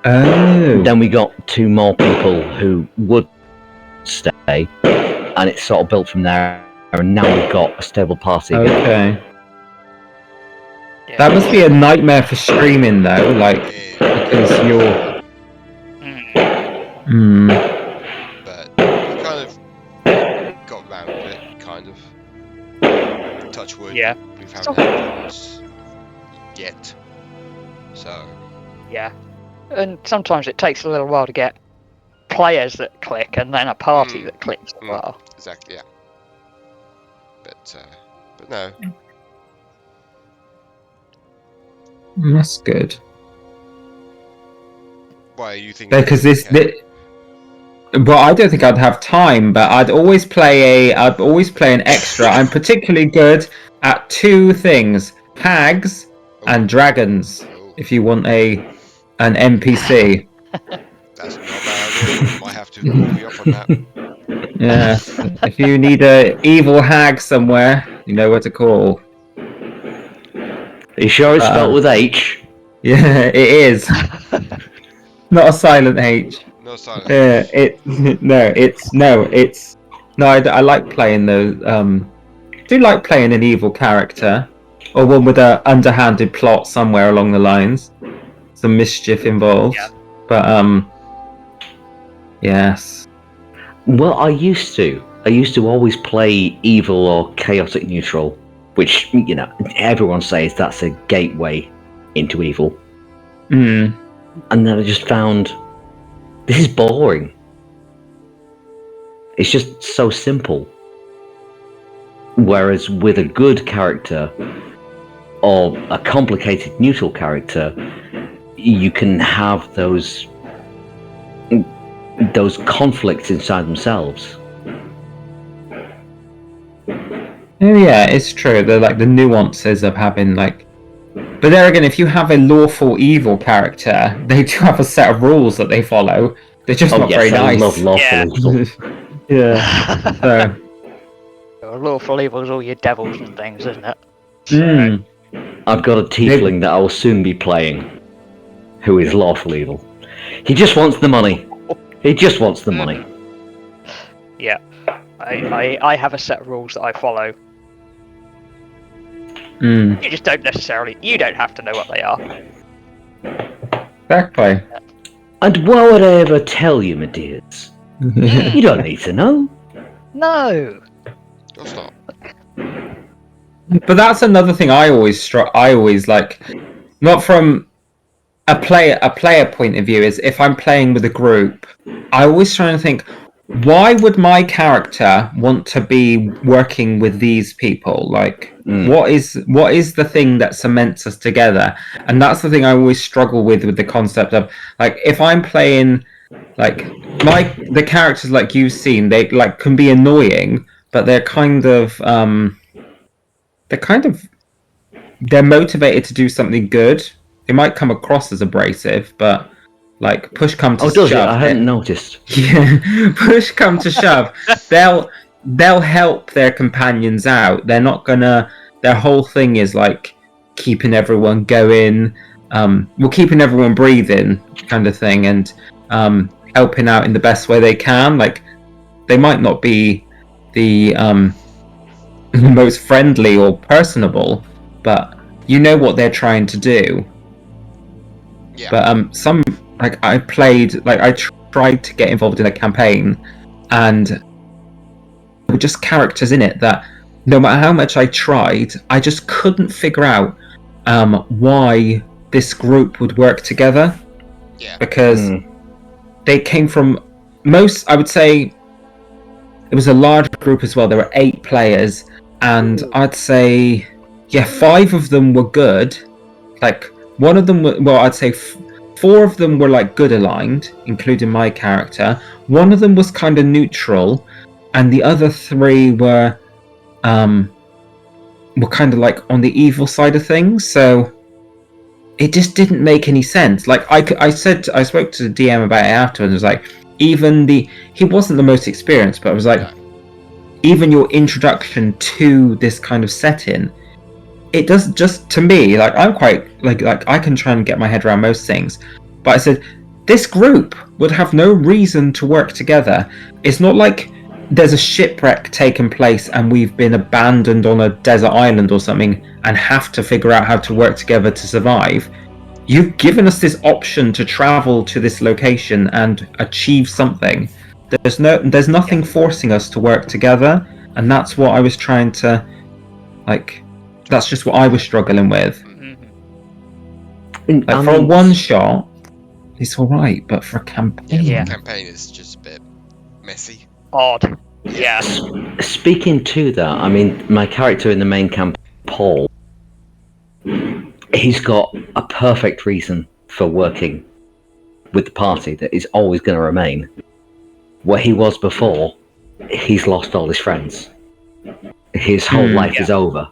Oh. Then we got two more people who would stay, and it sort of built from there. And now we've got a stable party again. Okay. Yeah. That must be a nightmare for streaming though, like because you're. Mm. but we kind of got around it, kind of. Touch wood. Yeah. We've had no problems yet. So Yeah. And sometimes it takes a little while to get players that click and then a party that clicks as well. exactly, yeah. But no. That's good. Why are you thinking? Because well, I don't think I'd have time, but I'd always play an extra. I'm particularly good at two things: hags and dragons. If you want an NPC. That's not a bad idea. Might have to call you up on that. Yeah. If you need a evil hag somewhere, you know where to call. Are you sure it's spelled with H? Yeah, it is. Not a silent H. No silence. I like playing those. Do like playing an evil character, or one with a underhanded plot somewhere along the lines, some mischief involved. Yeah. But yes. Well, I used to always play evil or chaotic neutral, which everyone says that's a gateway into evil. Mm. And then I just found this is boring. It's just so simple. Whereas with a good character or a complicated neutral character, you can have those those conflicts inside themselves. Yeah, it's true. They're like the nuances of having like. But there again, if you have a lawful evil character, they do have a set of rules that they follow. They're just not very I nice. love lawful evil. Yeah. So, Lawful evil's all your devils and things, isn't it? mm, I've got a tiefling that I will soon be playing, who is lawful evil. He just wants the money. He just wants the money. Yeah. I have a set of rules that I follow. mm, You just don't necessarily. You don't have to know what they are. exactly. And why would I ever tell you, my dears? You don't need to know. No. Of course not. But that's another thing I always like, not from a player point of view, is if I'm playing with a group, I always try and think, why would my character want to be working with these people? Like, what is the thing that cements us together? And that's the thing I always struggle with the concept of, like, if I'm playing, like, the characters like you've seen, they like can be annoying, but they're motivated to do something good. They might come across as abrasive, but like push come to Oh, does it? shove. I hadn't noticed. Yeah, push come to shove, they'll help their companions out. They're not gonna. Their whole thing is like keeping everyone going, keeping everyone breathing, kind of thing, and helping out in the best way they can. Like they might not be the most friendly or personable, but you know what they're trying to do. Yeah. But some like I tried to get involved in a campaign, and there were just characters in it that no matter how much I tried, I just couldn't figure out why this group would work together. Yeah. Because they came from I would say it was a large group as well. There were 8 players, and I'd say 5 of them were good. Like one of them I'd say 4 of them were like good aligned, including my character. One of them was kind of neutral, and the other 3 were kind of like on the evil side of things. So it just didn't make any sense. Like I spoke to the DM about it afterwards. It was like he wasn't the most experienced, but it was like even your introduction to this kind of setting, it does just to me like I'm quite like I can try and get my head around most things, but I said this group would have no reason to work together. It's not like there's a shipwreck taking place and we've been abandoned on a desert island or something and have to figure out how to work together to survive. You've given us this option to travel to this location and achieve something. There's nothing forcing us to work together, and that's what I was trying to like. That's just what I was struggling with. Like for a one shot, it's all right, but for a campaign, Campaign is just a bit messy. Odd. Yeah. Speaking to that, I mean, my character in the main campaign, Paul, he's got a perfect reason for working with the party that is always going to remain. Where he was before, he's lost all his friends. His whole life is over.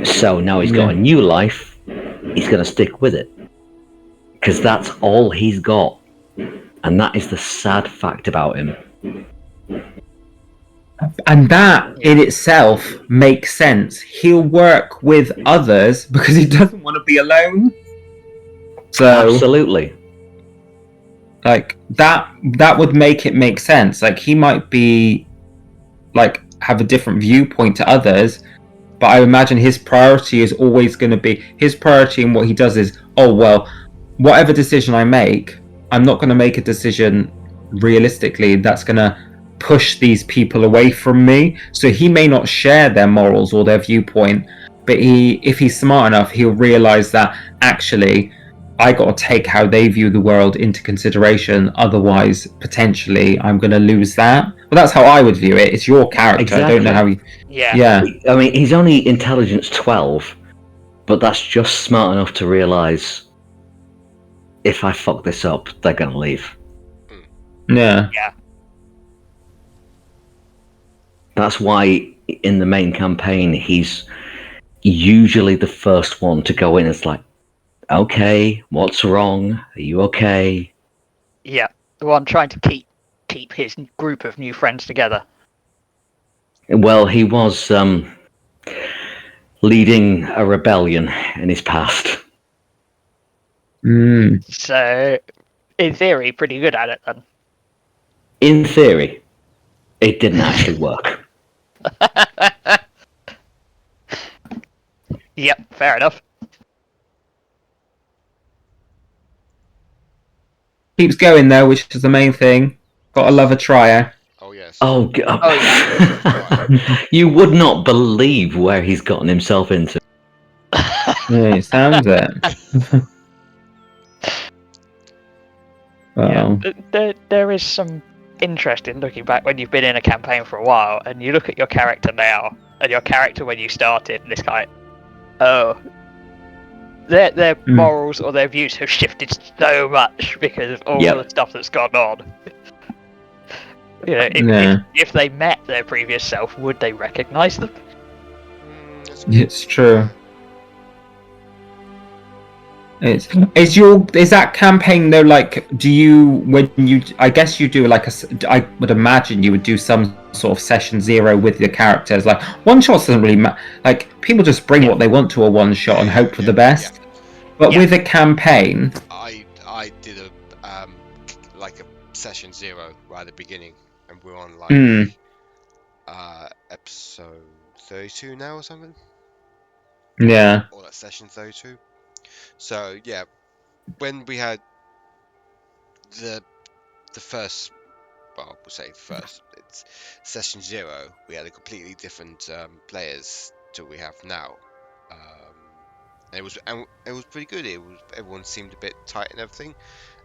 So now he's got a new life, he's going to stick with it. Because that's all he's got. And that is the sad fact about him. And that in itself makes sense. He'll work with others because he doesn't want to be alone. So absolutely. Like that would make it make sense. Like he might be like have a different viewpoint to others, but I imagine his priority is always going to be his priority, and what he does is, oh well, whatever decision I make, I'm not going to make a decision realistically that's going to push these people away from me. So he may not share their morals or their viewpoint, but if he's smart enough, he'll realize that actually I got to take how they view the world into consideration. Otherwise, potentially, I'm going to lose that. Well, that's how I would view it. It's your character. Exactly. I don't know how you... Yeah. I mean, he's only intelligence 12, but that's just smart enough to realise if I fuck this up, they're gonna leave. Yeah. That's why in the main campaign, he's usually the first one to go in. It's like, okay, what's wrong? Are you okay? Yeah, the one trying to keep his group of new friends together. Well, he was leading a rebellion in his past. Mm. So, in theory, pretty good at it then. In theory, it didn't actually work. Yep, fair enough. Keeps going though, which is the main thing. Gotta love a trier. Oh yes. Oh, God. Oh, yeah. You would not believe where he's gotten himself into. Yeah, it sounds it. Well, There is some interest in looking back when you've been in a campaign for a while, and you look at your character now, and your character when you started, and it's like, oh, their morals or their views have shifted so much because of all Yep. the stuff that's gone on. You know, if they met their previous self, would they recognise them? it's true. Is that campaign though? Like, do you when you? I guess you do like I would imagine you would do some sort of session 0 with your characters. Like one shot doesn't really matter. Like people just bring what they want to a one shot and hope for the best. But with a campaign, I did a like a session 0 right at the beginning, and we're on like episode 32 now or something. Yeah. Or that session 32. So yeah, when we had the first, well, we'll say first, it's session 0. We had a completely different players to we have now. And it was pretty good. Everyone seemed a bit tight and everything.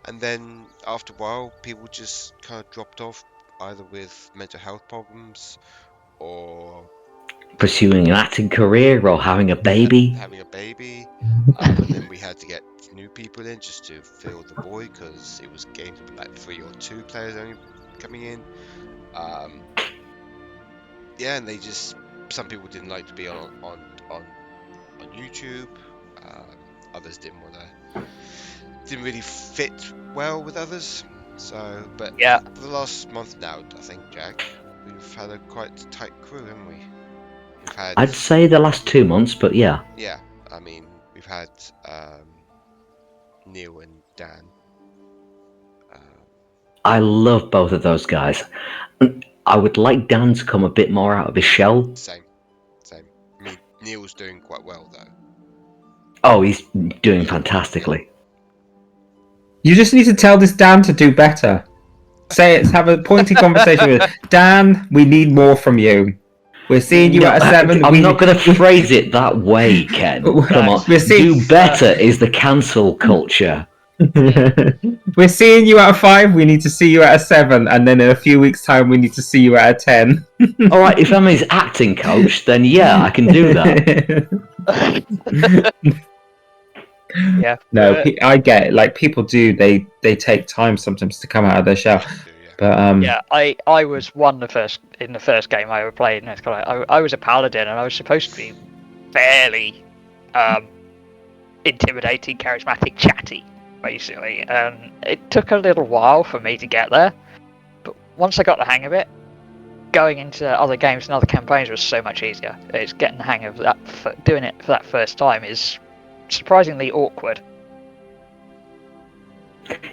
And then after a while, people just kind of dropped off, either with mental health problems or Pursuing an acting career or having a baby. And then we had to get new people in just to fill the void because it was games with like 3 or 2 players only coming in. Yeah, and some people didn't like to be on YouTube. Others didn't really fit well with others. So, but Yeah, for the last month now, I think, Jack, we've had a quite tight crew, haven't we? I'd say the last 2 months, but yeah. Yeah, I mean, we've had Neil and Dan. I love both of those guys. I would like Dan to come a bit more out of his shell. Same. I mean, Neil's doing quite well though. Oh, he's doing fantastically. You just need to tell this Dan to do better. Say it. Have a pointy conversation with Dan. We need more from you. We're seeing you at a 7. I'm not going to phrase it that way, Ken. Come on. Do better is the cancel culture. We're seeing you at a 5. We need to see you at a 7, and then in a few weeks' time, we need to see you at a 10. All right, if I'm his acting coach, then yeah, I can do that. Yeah. No, I get it. Like people do, they take time sometimes to come out of their shell. But yeah, I was in the first game I ever played, and it's kind of I was a paladin, and I was supposed to be fairly intimidating, charismatic, chatty, basically. And it took a little while for me to get there, but once I got the hang of it, going into other games and other campaigns was so much easier. It's getting the hang of that. Doing it for that first time is surprisingly awkward.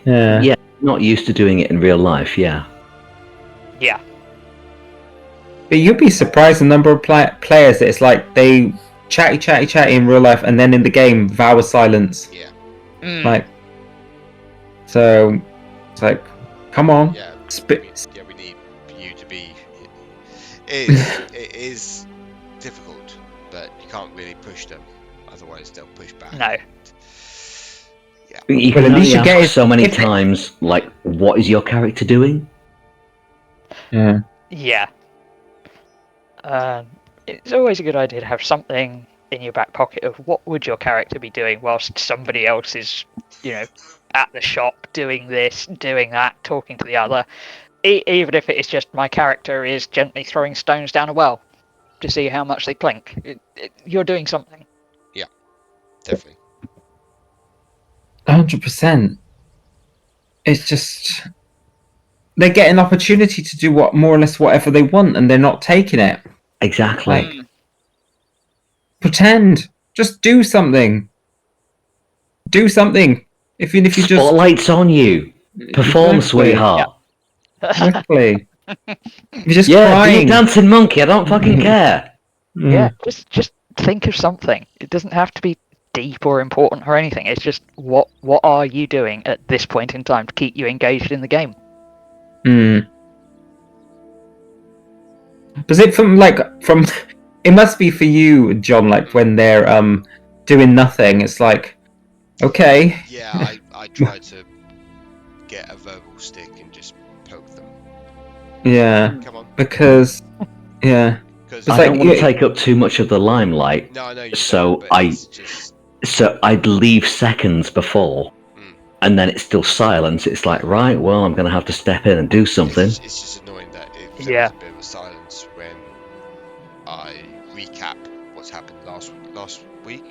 Yeah, not used to doing it in real life. Yeah. But you'd be surprised the number of players that it's like they chatty in real life, and then in the game vow of silence. Yeah. Like, so it's like, come on. Yeah. We need you to be. It is difficult, but you can't really push them. Otherwise, they'll push back. No. Yeah. You can only ask so many times, like, what is your character doing? Yeah. Yeah. It's always a good idea to have something in your back pocket of what would your character be doing whilst somebody else is at the shop, doing this, doing that, talking to the other. Even if it is just my character is gently throwing stones down a well to see how much they clink. You're doing something. Definitely. 100%. It's just they get an opportunity to do what more or less whatever they want, and they're not taking it. Exactly. Like, pretend. Just do something. Do something. Even if you just Spotlight's on you. Perform, Exactly. sweetheart. Exactly. You're just Yeah, crying. be a dancing monkey. I don't fucking care. Yeah, just think of something. It doesn't have to be deep or important or anything. It's just what are you doing at this point in time to keep you engaged in the game? Does it from it must be for you, John, like when they're doing nothing, it's like, okay. Yeah, I try to get a verbal stick and just poke them. Yeah. Come on. Because yeah. Because I don't want to take up too much of the limelight. No, I know you So don't, but it's just... So I'd leave seconds before, and then it's still silence. It's like, right, well, I'm going to have to step in and do something. It's just annoying that if there was a bit of a silence when I recap what's happened last week,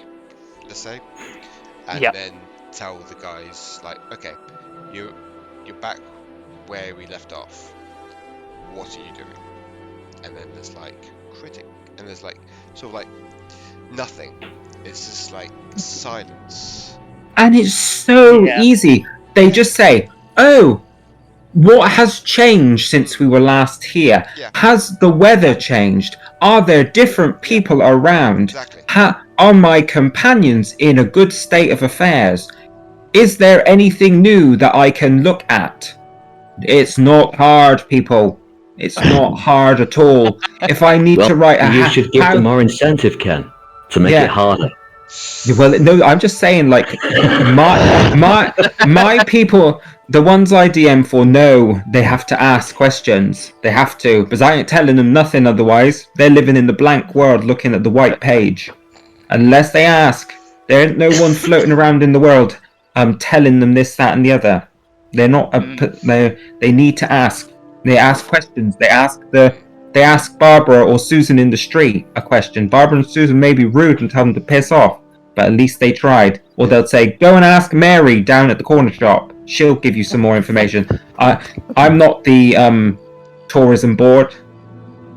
let's say, and then tell the guys, like, okay, you're back where we left off. What are you doing? And then there's like critic, and there's like sort of like nothing. It's just like silence. And it's so easy. They just say, oh, what has changed since we were last here? Yeah. Has the weather changed? Are there different people around? Exactly. Are my companions in a good state of affairs? Is there anything new that I can look at? It's not hard, people. It's not hard at all. If I need to write you should give them more incentive, Ken, to make it harder. Well, no, I'm just saying, like, my people, the ones I DM for, know they have to ask questions. They have to, because I ain't telling them nothing otherwise. They're living in the blank world looking at the white page. Unless they ask, there ain't no one floating around in the world telling them this, that, and the other. They're not. They need to ask. They ask questions. They ask Barbara or Susan in the street a question. Barbara and Susan may be rude and tell them to piss off, but at least they tried. Or they'll say, go and ask Mary down at the corner shop. She'll give you some more information. I'm not the tourism board.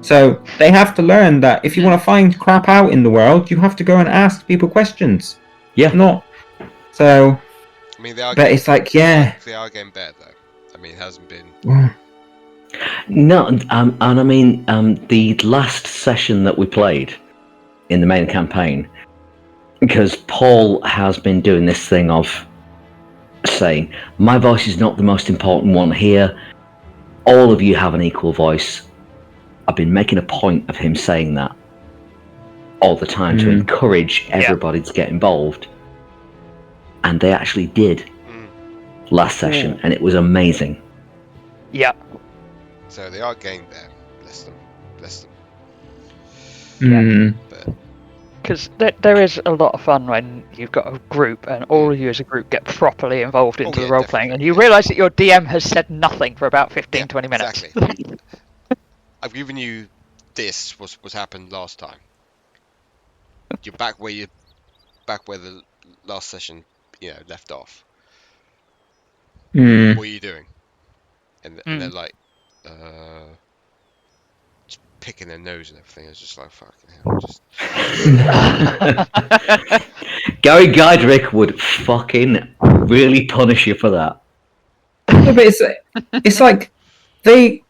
So they have to learn that if you want to find crap out in the world, you have to go and ask people questions. Yeah. Not. So. I mean, they are. But it's like, they are getting better though. I mean, it hasn't been. No, and I mean, the last session that we played in the main campaign, because Paul has been doing this thing of saying, my voice is not the most important one here. All of you have an equal voice. I've been making a point of him saying that all the time to encourage everybody to get involved. And they actually did last session, and it was amazing. Yeah. So they are getting there. Bless them. Because there is a lot of fun when you've got a group and all of you as a group get properly involved into the role-playing, and you realise that your DM has said nothing for about 15-20 minutes. Exactly. I've given you this, what's happened last time. You're back where the last session, left off. What are you doing? And they're like, just picking their nose and everything. It's just like, fucking hell. Gary Guidrick would fucking really punish you for that. Yeah, but it's like they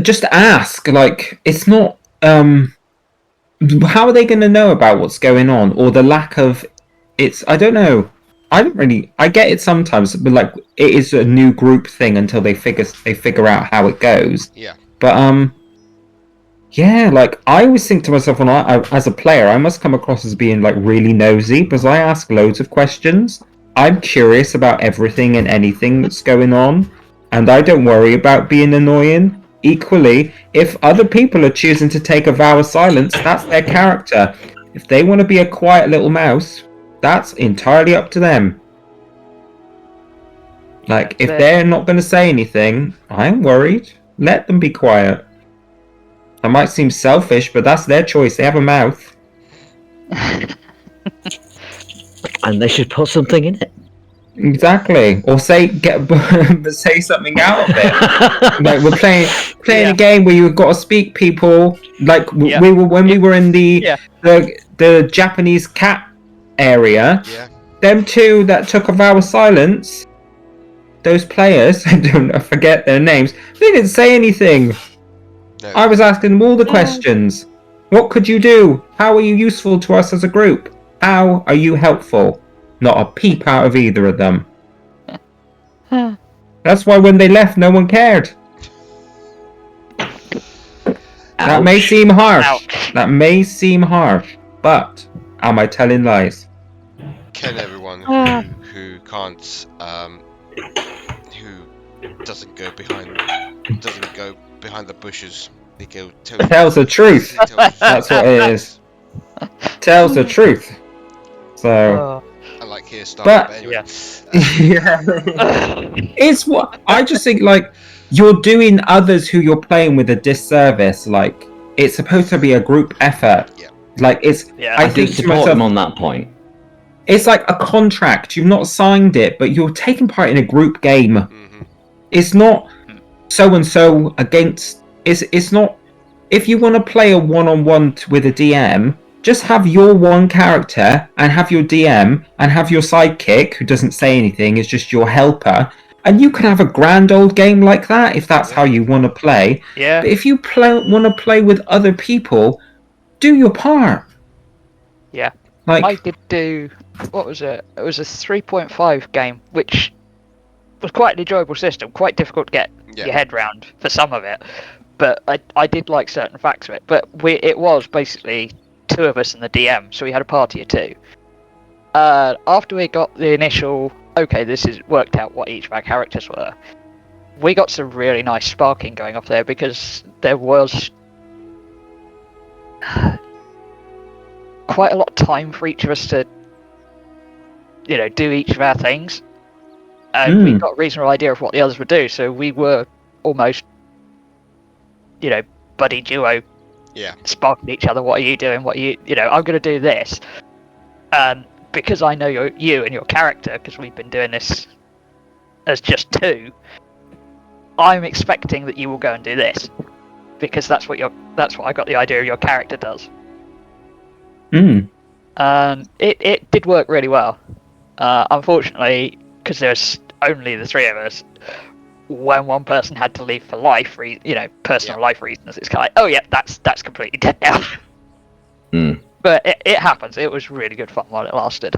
just ask. Like, it's not. How are they going to know about what's going on, or the lack of? I don't know. I get it sometimes, but like it is a new group thing until they figure out how it goes. Yeah. But yeah, like I always think to myself as a player, I must come across as being like really nosy because I ask loads of questions. I'm curious about everything and anything that's going on, and I don't worry about being annoying. Equally, if other people are choosing to take a vow of silence, that's their character. If they want to be a quiet little mouse, that's entirely up to them. Like, if That's it. they're not going to say anything, I ain't worried. Let them be quiet. That might seem selfish, but that's their choice. They have a mouth. And they should put something in it. Exactly. Or say say something out of it. Like, we're playing Yeah. a game where you've got to speak people. Like Yeah. we were when we were in Yeah. the Japanese cat area. Yeah. Them two that took a vow of silence. Those players, I forget their names. They didn't say anything. No. I was asking them all the questions. What could you do? How are you useful to us as a group? How are you helpful? Not a peep out of either of them. That's why when they left, no one cared. That may Ouch. seem harsh. Ouch. That may seem harsh. But am I telling lies? Ken, everyone who can't, who doesn't go behind the bushes. They go Tells the truth. That's what it is. Tells the truth. So, I like here stuff, But- but anyway. yeah. It's what I just think, like, you're doing others who you're playing with a disservice. Like, it's supposed to be a group effort. Yeah. Like, it's Yeah. I do think to support myself, him on that point. it's like a contract. You've not signed it, but you're taking part in a group game. Mm-hmm. It's not so and so against. It's not. If you want to play a one-on-one with a DM, just have your one character and have your DM and have your sidekick who doesn't say anything. It's just your helper, and you can have a grand old game like that if that's how you want to play. Yeah. But if you want to play with other people, do your part. Yeah. Like, I did do, what was it? It was a 3.5 game, which was quite an enjoyable system, quite difficult to get Yeah. your head round for some of it. But I did like certain facts of it. But it was basically two of us and the DM, so we had a party of two. After we got the initial, okay, this is worked out what each of our characters were, we got some really nice sparking going off there because there was quite a lot of time for each of us to, do each of our things. And we got a reasonable idea of what the others would do, so we were almost, buddy duo. Yeah. Sparking each other. What are you doing? I'm going to do this. And because I know you and your character, because we've been doing this as just two, I'm expecting that you will go and do this. Because that's what I got the idea of your character does. And it did work really well. Unfortunately, because there's only the three of us, when one person had to leave for life, personal life reasons, it's kind of like, oh yeah, that's completely dead now. But it happens. It was really good fun while it lasted.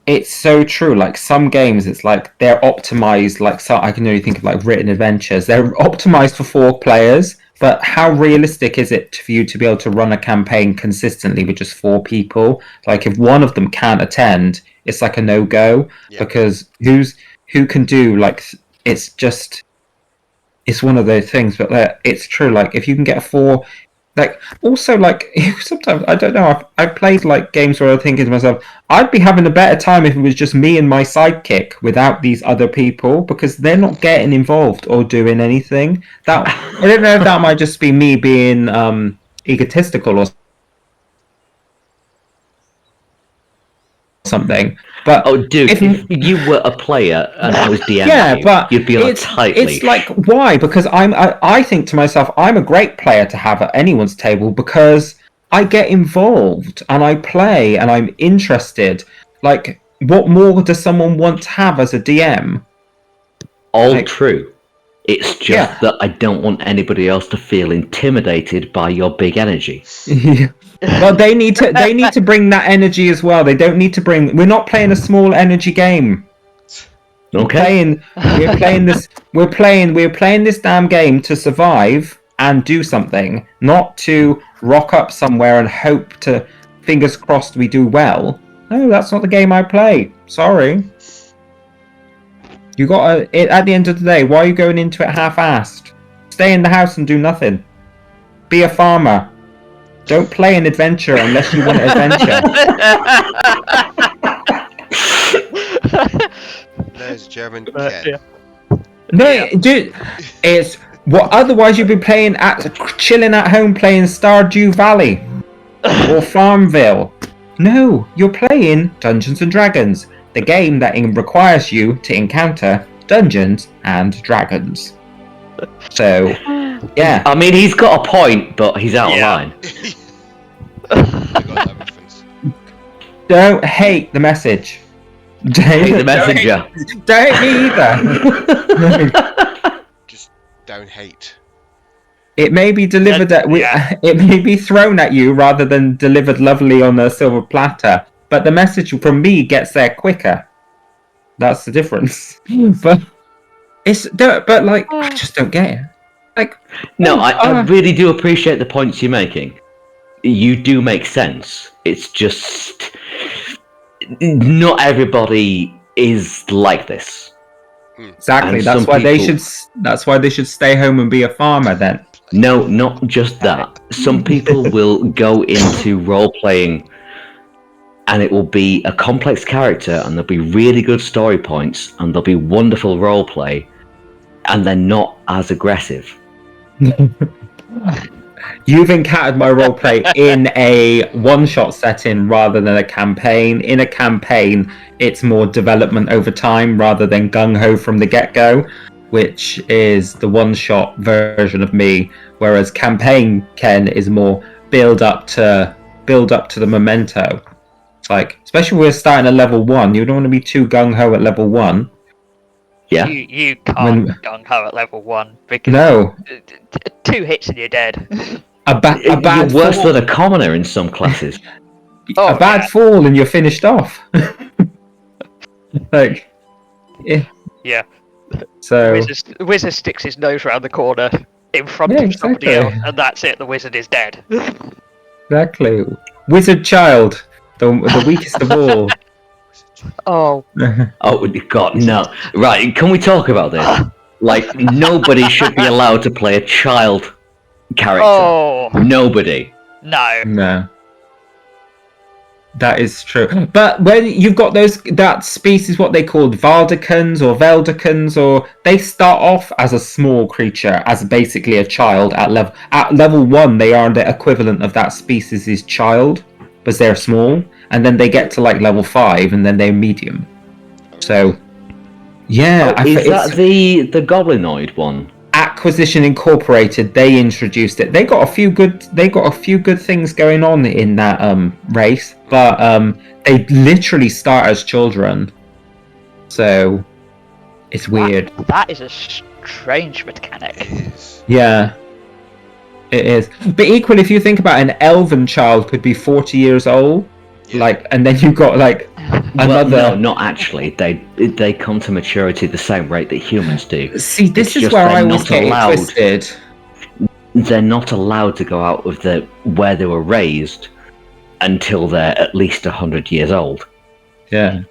it's so true. Like, some games, it's like they're optimized. Like, so I can only think of like written adventures. They're optimized for 4 players, but how realistic is it for you to be able to run a campaign consistently with just 4 people? Like, if one of them can't attend, it's like a no-go. Yeah. Because who can do, like, it's one of those things. But it's true. Like, if you can get 4. Like, also, like, sometimes, I don't know, I've played, like, games where I'm thinking to myself, I'd be having a better time if it was just me and my sidekick without these other people, because they're not getting involved or doing anything. That I don't know if that might just be me being egotistical or something. But Oh, dude, if you were a player and I was DM, yeah, but you'd be on a tight leash. it's like, why? Because I think to myself, I'm a great player to have at anyone's table because I get involved and I play and I'm interested. Like, what more does someone want to have as a DM? All like- true. It's just Yeah. that I don't want anybody else to feel intimidated by your big energy. Well, they need to bring that energy as well. They don't need to bring. We're not playing a small energy game. Okay. We're playing this damn game to survive and do something, not to rock up somewhere and hope to, fingers crossed, we do well. No, that's not the game I play. Sorry. You got at the end of the day, why are you going into it half-assed? Stay in the house and do nothing. Be a farmer. Don't play an adventure unless you want an adventure. There's German But, Ken. yeah. No, Yeah. dude, it's what. Otherwise, you'd be chilling at home playing Stardew Valley or Farmville. No, you're playing Dungeons and Dragons, the game that requires you to encounter Dungeons and Dragons. So, yeah. I mean, he's got a point, but he's out Yeah. of line. I got that reference. Don't hate the message. Hate the messenger. Don't hate me either. Just don't hate. It may be delivered it may be thrown at you rather than delivered lovely on a silver platter, but the message from me gets there quicker. That's the difference. But I just don't get it. Like, No, I really do appreciate the points you're making. You do make sense. It's just not everybody is like this. exactly. And That's some why they people- should. That's why they should stay home and be a farmer then. No, not just that. Some people will go into role playing and it will be a complex character and there'll be really good story points and there'll be wonderful role play and they're not as aggressive. You've encountered my roleplay in a one-shot setting rather than a campaign. In a campaign, it's more development over time rather than gung-ho from the get-go, which is the one-shot version of me. Whereas campaign Ken is more build up to the memento. It's like, especially when we're starting at level 1, you don't want to be too gung-ho at level 1. Yeah. You can't gung ho at level 1 because No, 2 hits and you're dead. a bad You're worse fall, than a commoner in some classes. a bad fall and you're finished off. Like, Yeah. so Wizard sticks his nose round the corner in front Yeah, of somebody exactly. else, and that's it. The wizard is dead. exactly, wizard child, the weakest of all. Oh, Oh, God, no. Right, can we talk about this? Like, nobody should be allowed to play a child character. oh Nobody. no. No, that is true. But when you've got that species, what they called Valdicans or Veldicans, or they start off as a small creature, as basically a child at level 1. They are the equivalent of that species' child, because they're small, and then they get to like level 5, and then they're medium. So, yeah, Is that the goblinoid one? Acquisition Incorporated, they introduced it. They got a few good things going on in that race, but they literally start as children. So it's weird. That is a strange mechanic. It is. Yeah. It is. But equally, if you think about an elven child could be 40 years old, Yeah. and then you've got like Well, another. no, not actually. They come to maturity the same rate that humans do. See, this It's is just where they're I was not getting allowed. twisted. They're not allowed to go out of where they were raised until they're at least 100 years old. Yeah.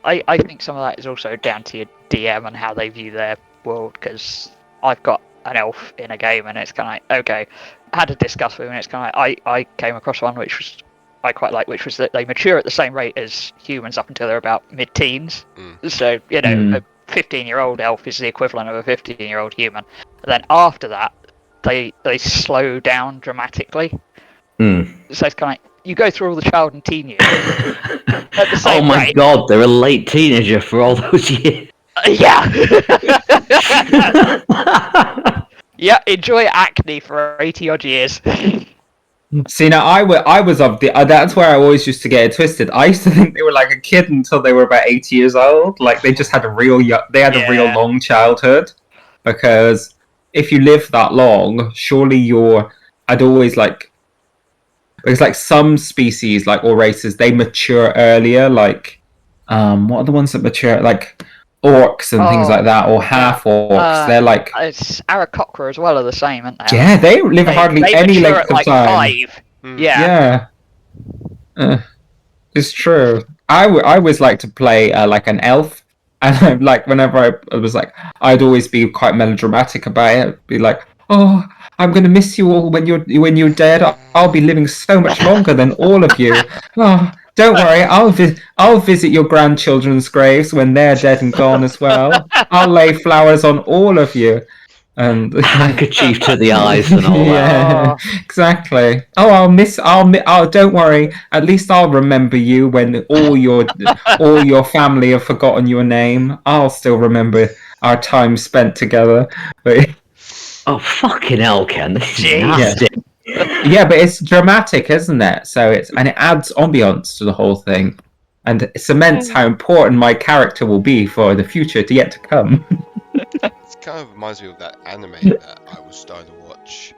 I think some of that is also down to your DM and how they view their world, because I've got an elf in a game and it's kind of like, okay, I had to discuss with him and it's kind of like, I came across one which was I quite like, which was that they mature at the same rate as humans up until they're about mid-teens. So, you know, a 15-year-old elf is the equivalent of a 15-year-old human. And then after that, they slow down dramatically. So it's kind of like, you go through all the child and teen years at the Oh same my rate. God, they're a late teenager for all those years. Yeah! Yeah, enjoy acne for 80-odd years. See, now I was of the. That's where I always used to get it twisted. I used to think they were like a kid until they were about 80 years old. Like they just had a real a real long childhood. Because if you live that long, surely I'd always like. Because like some species, like or races, they mature earlier. Like, what are the ones that mature? Like orcs and things like that, or half orcs. They're like. It's Aarakocra as well are the same, aren't they? Yeah, they live hardly they any mature length at of like time. 5. Yeah. It's true. I always like to play like an elf, and like whenever I was like, I'd always be quite melodramatic about it. Be like, "Oh, I'm gonna miss you all when you're dead. I'll be living so much longer than all of you. Oh, Don't worry, I'll visit your grandchildren's graves when they're dead and gone as well. I'll lay flowers on all of you. And Handkerchief to the eyes and all that. yeah, exactly. Oh, don't worry. At least I'll remember you when all your family have forgotten your name. I'll still remember our time spent together. But Oh, fucking hell, Ken. This is Jeez. nasty. yeah, but it's dramatic, isn't it? So it adds ambiance to the whole thing, and it cements how important my character will be for the future to yet to come. It kind of reminds me of that anime that I was starting to watch.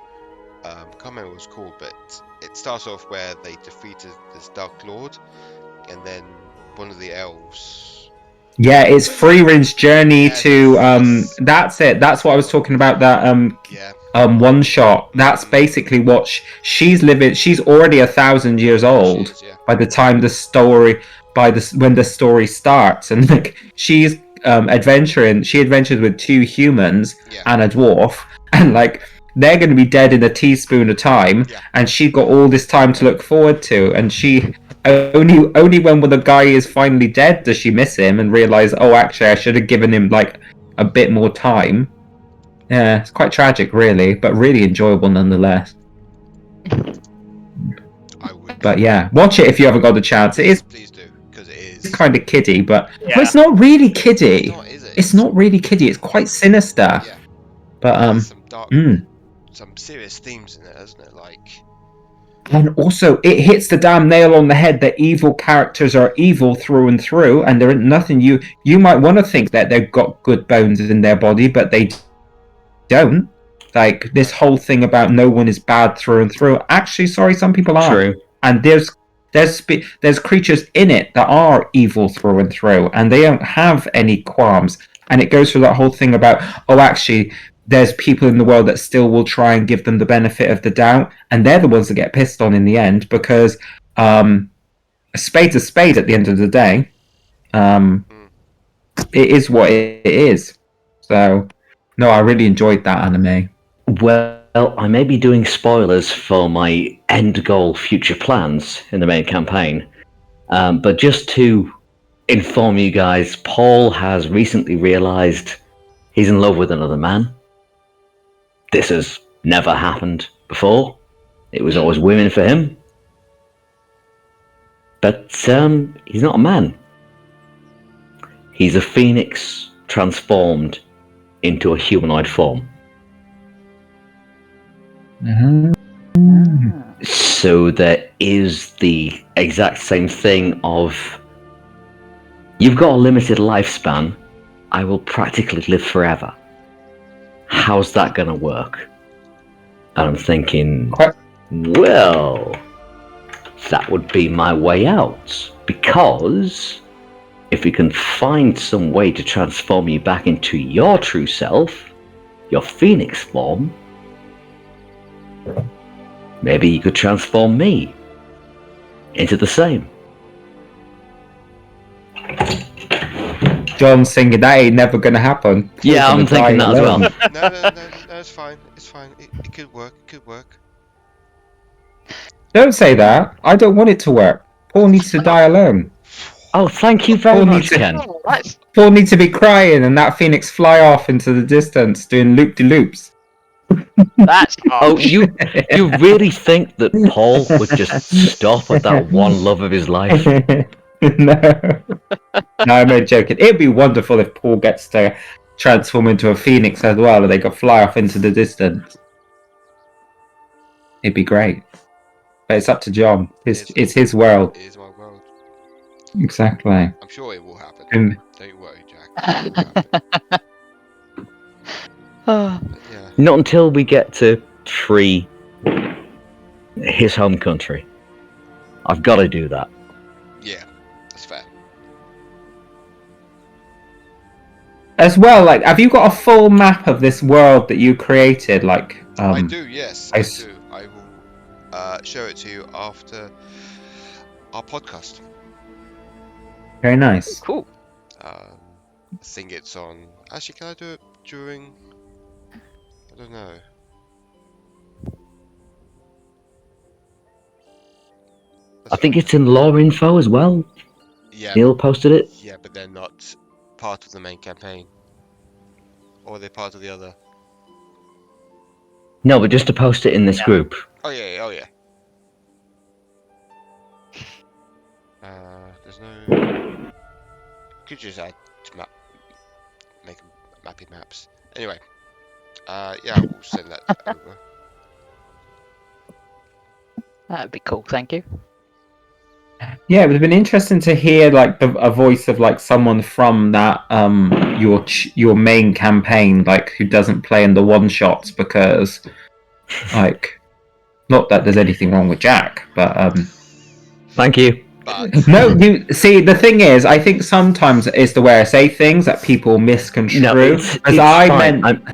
I can't remember what it was called, but it starts off where they defeated this Dark Lord, and then one of the elves. Yeah, it's Freerin's journey Yes, to yes. That's it. That's what I was talking about. That Yeah, one shot. That's basically what she's living. She's already 1,000 years she old is, yeah. by the time when the story starts, and like she's adventuring. She adventures with 2 humans Yeah. and a dwarf, and like they're going to be dead in a teaspoon of time, Yeah. and she's got all this time to look forward to, and she. Only when the guy is finally dead does she miss him and realize, oh, actually, I should have given him like a bit more time. Yeah, it's quite tragic, really, but really enjoyable nonetheless. I would. But yeah, watch it if you ever got the chance. It is Please do, because it is. kind of kiddie, but Yeah. it's not really It's kiddie. not, is it? It's not really kiddie. It's quite sinister. Yeah. But There's some dark, mm. some serious themes in it, isn't it? Like. And also, it hits the damn nail on the head that evil characters are evil through and through, and there ain't nothing you might want to think that they've got good bones in their body, but they don't. Like this whole thing about no one is bad through and through. Actually, sorry, some people are. True. And there's creatures in it that are evil through and through, and they don't have any qualms. And it goes through that whole thing about, oh, actually, there's people in the world that still will try and give them the benefit of the doubt, and they're the ones that get pissed on in the end because a spade's a spade at the end of the day. It is what it is. So, no, I really enjoyed that anime. Well, I may be doing spoilers for my end goal future plans in the main campaign, but just to inform you guys, Paul has recently realized he's in love with another man. This has never happened before. It was always women for him. But he's not a man. He's a phoenix transformed into a humanoid form. So there is the exact same thing of, you've got a limited lifespan, I will practically live forever. How's that gonna work? And I'm thinking, well, that would be my way out, because if we can find some way to transform you back into your true self, your phoenix form, maybe you could transform me into the same. John's thinking that ain't never gonna happen. Yeah, I'm thinking that as well. No, it's fine. It's fine. It could work. It could work. Don't say that. I don't want it to work. Paul needs to die alone. Oh, thank you very Paul much, needs to- Ken. Oh, that's Paul needs to be crying and that phoenix fly off into the distance doing loop-de-loops. Oh, you really think that Paul would just stop at that one love of his life? No. No, I'm only joking. It'd be wonderful if Paul gets to transform into a phoenix as well and they could fly off into the distance. It'd be great. But it's up to John. It's his world. It is my world. Exactly. I'm sure it will happen. And Don't you worry, Jack. It will happen. But yeah. Not until we get to free his home country. I've got to do that. Yeah, that's fair. as well, like, have you got a full map of this world that you created? Like, I do, yes, I I do. I will show it to you after our podcast. very nice. Cool. I think it's on. Actually, can I do it during? I don't know. I think it's in lore info as well. Yeah, Neil posted it. yeah, but they're not part of the main campaign. Or they're part of the other. No, but just to post it in this Yeah. group. Oh yeah, oh yeah. There's no. Could just add to map, make mappy maps. Anyway, yeah, we'll send that over. That'd be cool. Thank you. Yeah, it would have been interesting to hear like a voice of like someone from that your main campaign, like who doesn't play in the one shots, because like not that there's anything wrong with Jack, but Thank you. But no, you see the thing is, I think sometimes it's the way I say things that people misconstrue. No, it's As I fine. meant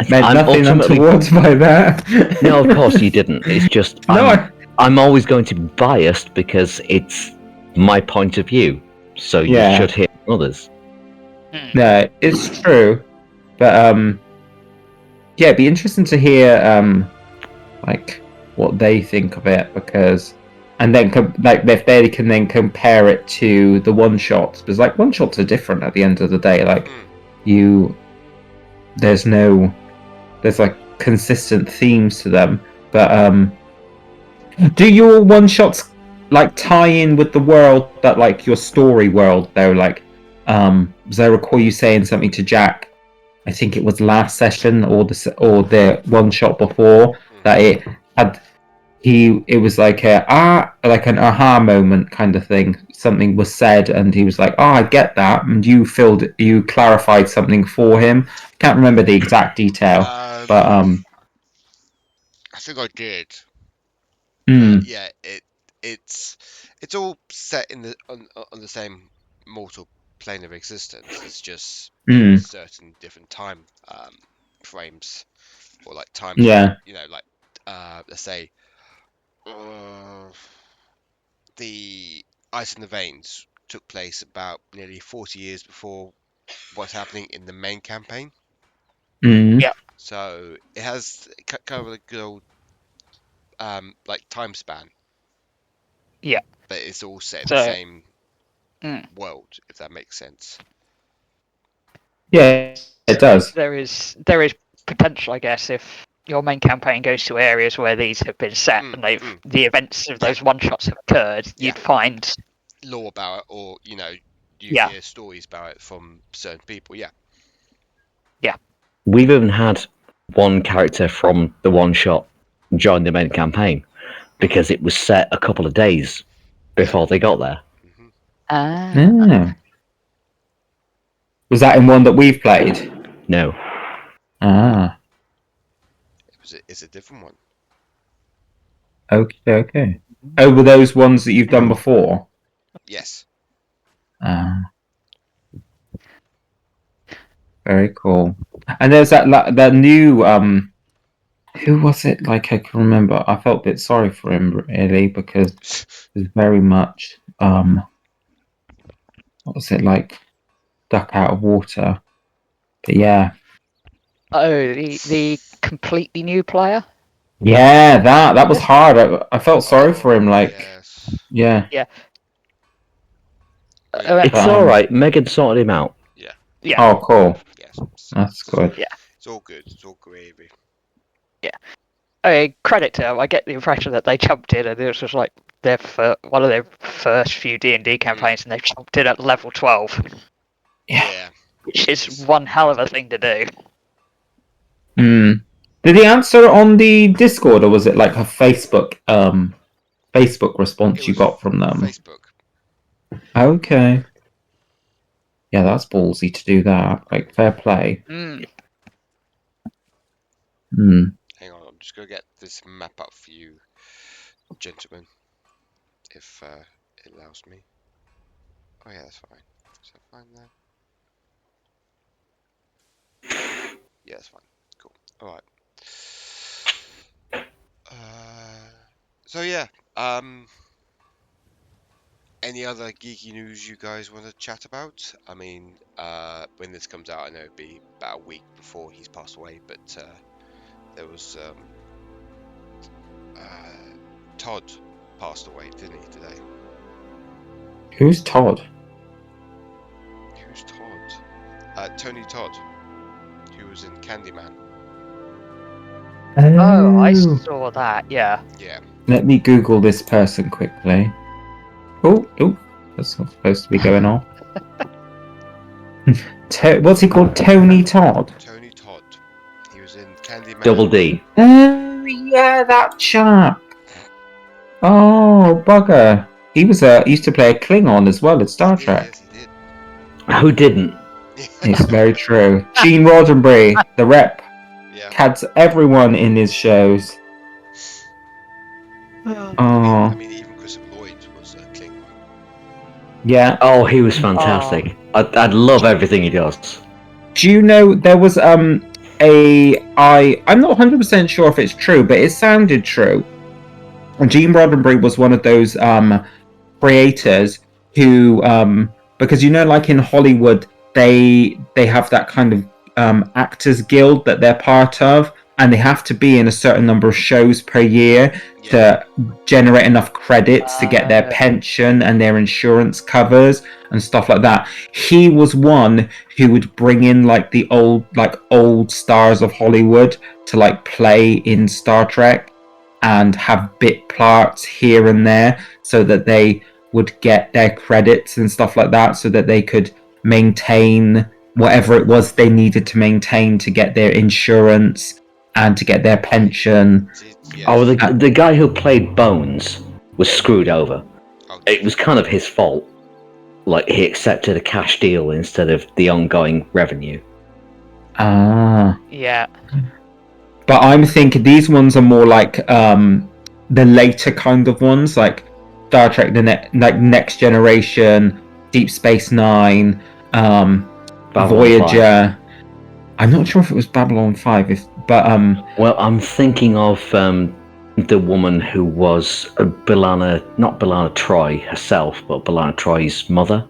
meant I'm nothing ultimately- untoward by that. No, of course you didn't. It's just No, I'm always going to be biased because it's my point of view. So you Yeah. should hear others. No, it's true, but yeah, it'd be interesting to hear like what they think of it, because and then like if they can then compare it to the one shots, because like one shots are different at the end of the day. Like there's like consistent themes to them, but do your one shots like tie in with the world that like your story world though? Like as I recall you saying something to Jack, I think it was last session or the one shot before, that it was like like an aha moment kind of thing. Something was said and he was like, "Oh, I get that," and you clarified something for him. I can't remember the exact detail, but I think I did. mm, Yeah, it's all set in the on the same mortal plane of existence. It's just in mm, certain different time frames, or like times. yeah, You know, like let's say the Ice in the Veins took place about nearly 40 years before what's happening in the main campaign. mm, Yeah. So it has kind of a good old like time span. Yeah. But it's all set in the So, same world, if that makes sense. yeah, it does. there is potential, I guess, if your main campaign goes to areas where these have been set and the events of those one shots have occurred, you'd find Lore about it, or you Yeah. hear stories about it from certain people. Yeah. We've even had one character from the one shot join the main campaign because it was set a couple of days before they got there. Yeah. Was that in one that we've played? No. Ah, It's a different one. okay. Over those ones that you've done before. Yes. Ah, very cool. And there's that new who was it? Like I can remember. I felt a bit sorry for him really, because it was very much what was it, like duck out of water. But yeah. Oh, the completely new player. Yeah, that was hard. I felt sorry for him. Like, Yes. yeah. It's alright. Megan sorted him out. Yeah. Oh, cool. Yes. That's good. Yeah. It's all good. It's all gravy. Credit to them. I get the impression that they jumped in and it was just like one of their first few D&D campaigns, and they jumped in at level 12, Yeah. which is one hell of a thing to do. Did he answer on the Discord, or was it like a Facebook response you got from them? Facebook. Okay. Yeah, that's ballsy to do that. Like, fair play. Hang on, I'm just gonna get this map up for you, gentlemen, if it allows me. Oh yeah, that's fine. Is that fine there? Yeah, that's fine. Cool. All right. So yeah. Any other geeky news you guys want to chat about? I mean, when this comes out, I know it'll be about a week before he's passed away, but there was Todd passed away, didn't he, today? Who's Todd? Who's Todd? Tony Todd, who was in Candyman. Oh, I saw that. Yeah. Yeah. Let me Google this person quickly. Oh, that's not supposed to be going on. What's he called? Tony Todd? Tony Todd. He was in Candyman. Double D. Oh, yeah, that chap. Oh, bugger. He used to play a Klingon as well in Star Trek. Yes, he did. Who didn't? It's very true. Gene Roddenberry, the rep, Yeah. had everyone in his shows. I Oh, mean, even Christopher Lloyd was a Klingon. yeah. Oh, he was fantastic. I'd love everything he does. Do you know there was I'm not 100% sure if it's true, but it sounded true. And Gene Roddenberry was one of those creators who because like in Hollywood they have that kind of actors guild that they're part of, and they have to be in a certain number of shows per year to generate enough credits to get their pension and their insurance covers and stuff like that. He was one who would bring in the old stars of Hollywood to play in Star Trek and have bit parts here and there so that they would get their credits and stuff like that, so that they could maintain whatever it was they needed to maintain to get their insurance and to get their pension. Yeah. Oh, the guy who played Bones was screwed over. Oh, It was kind of his fault. He accepted a cash deal instead of the ongoing revenue. Ah. Yeah. But I'm thinking these ones are more the later kind of ones, like Star Trek, Next Generation, Deep Space Nine, Babylon Voyager. 5. I'm not sure if it was Babylon 5, but Well, I'm thinking of the woman who was not B'Elanna Troy herself, but B'Elanna Troy's mother.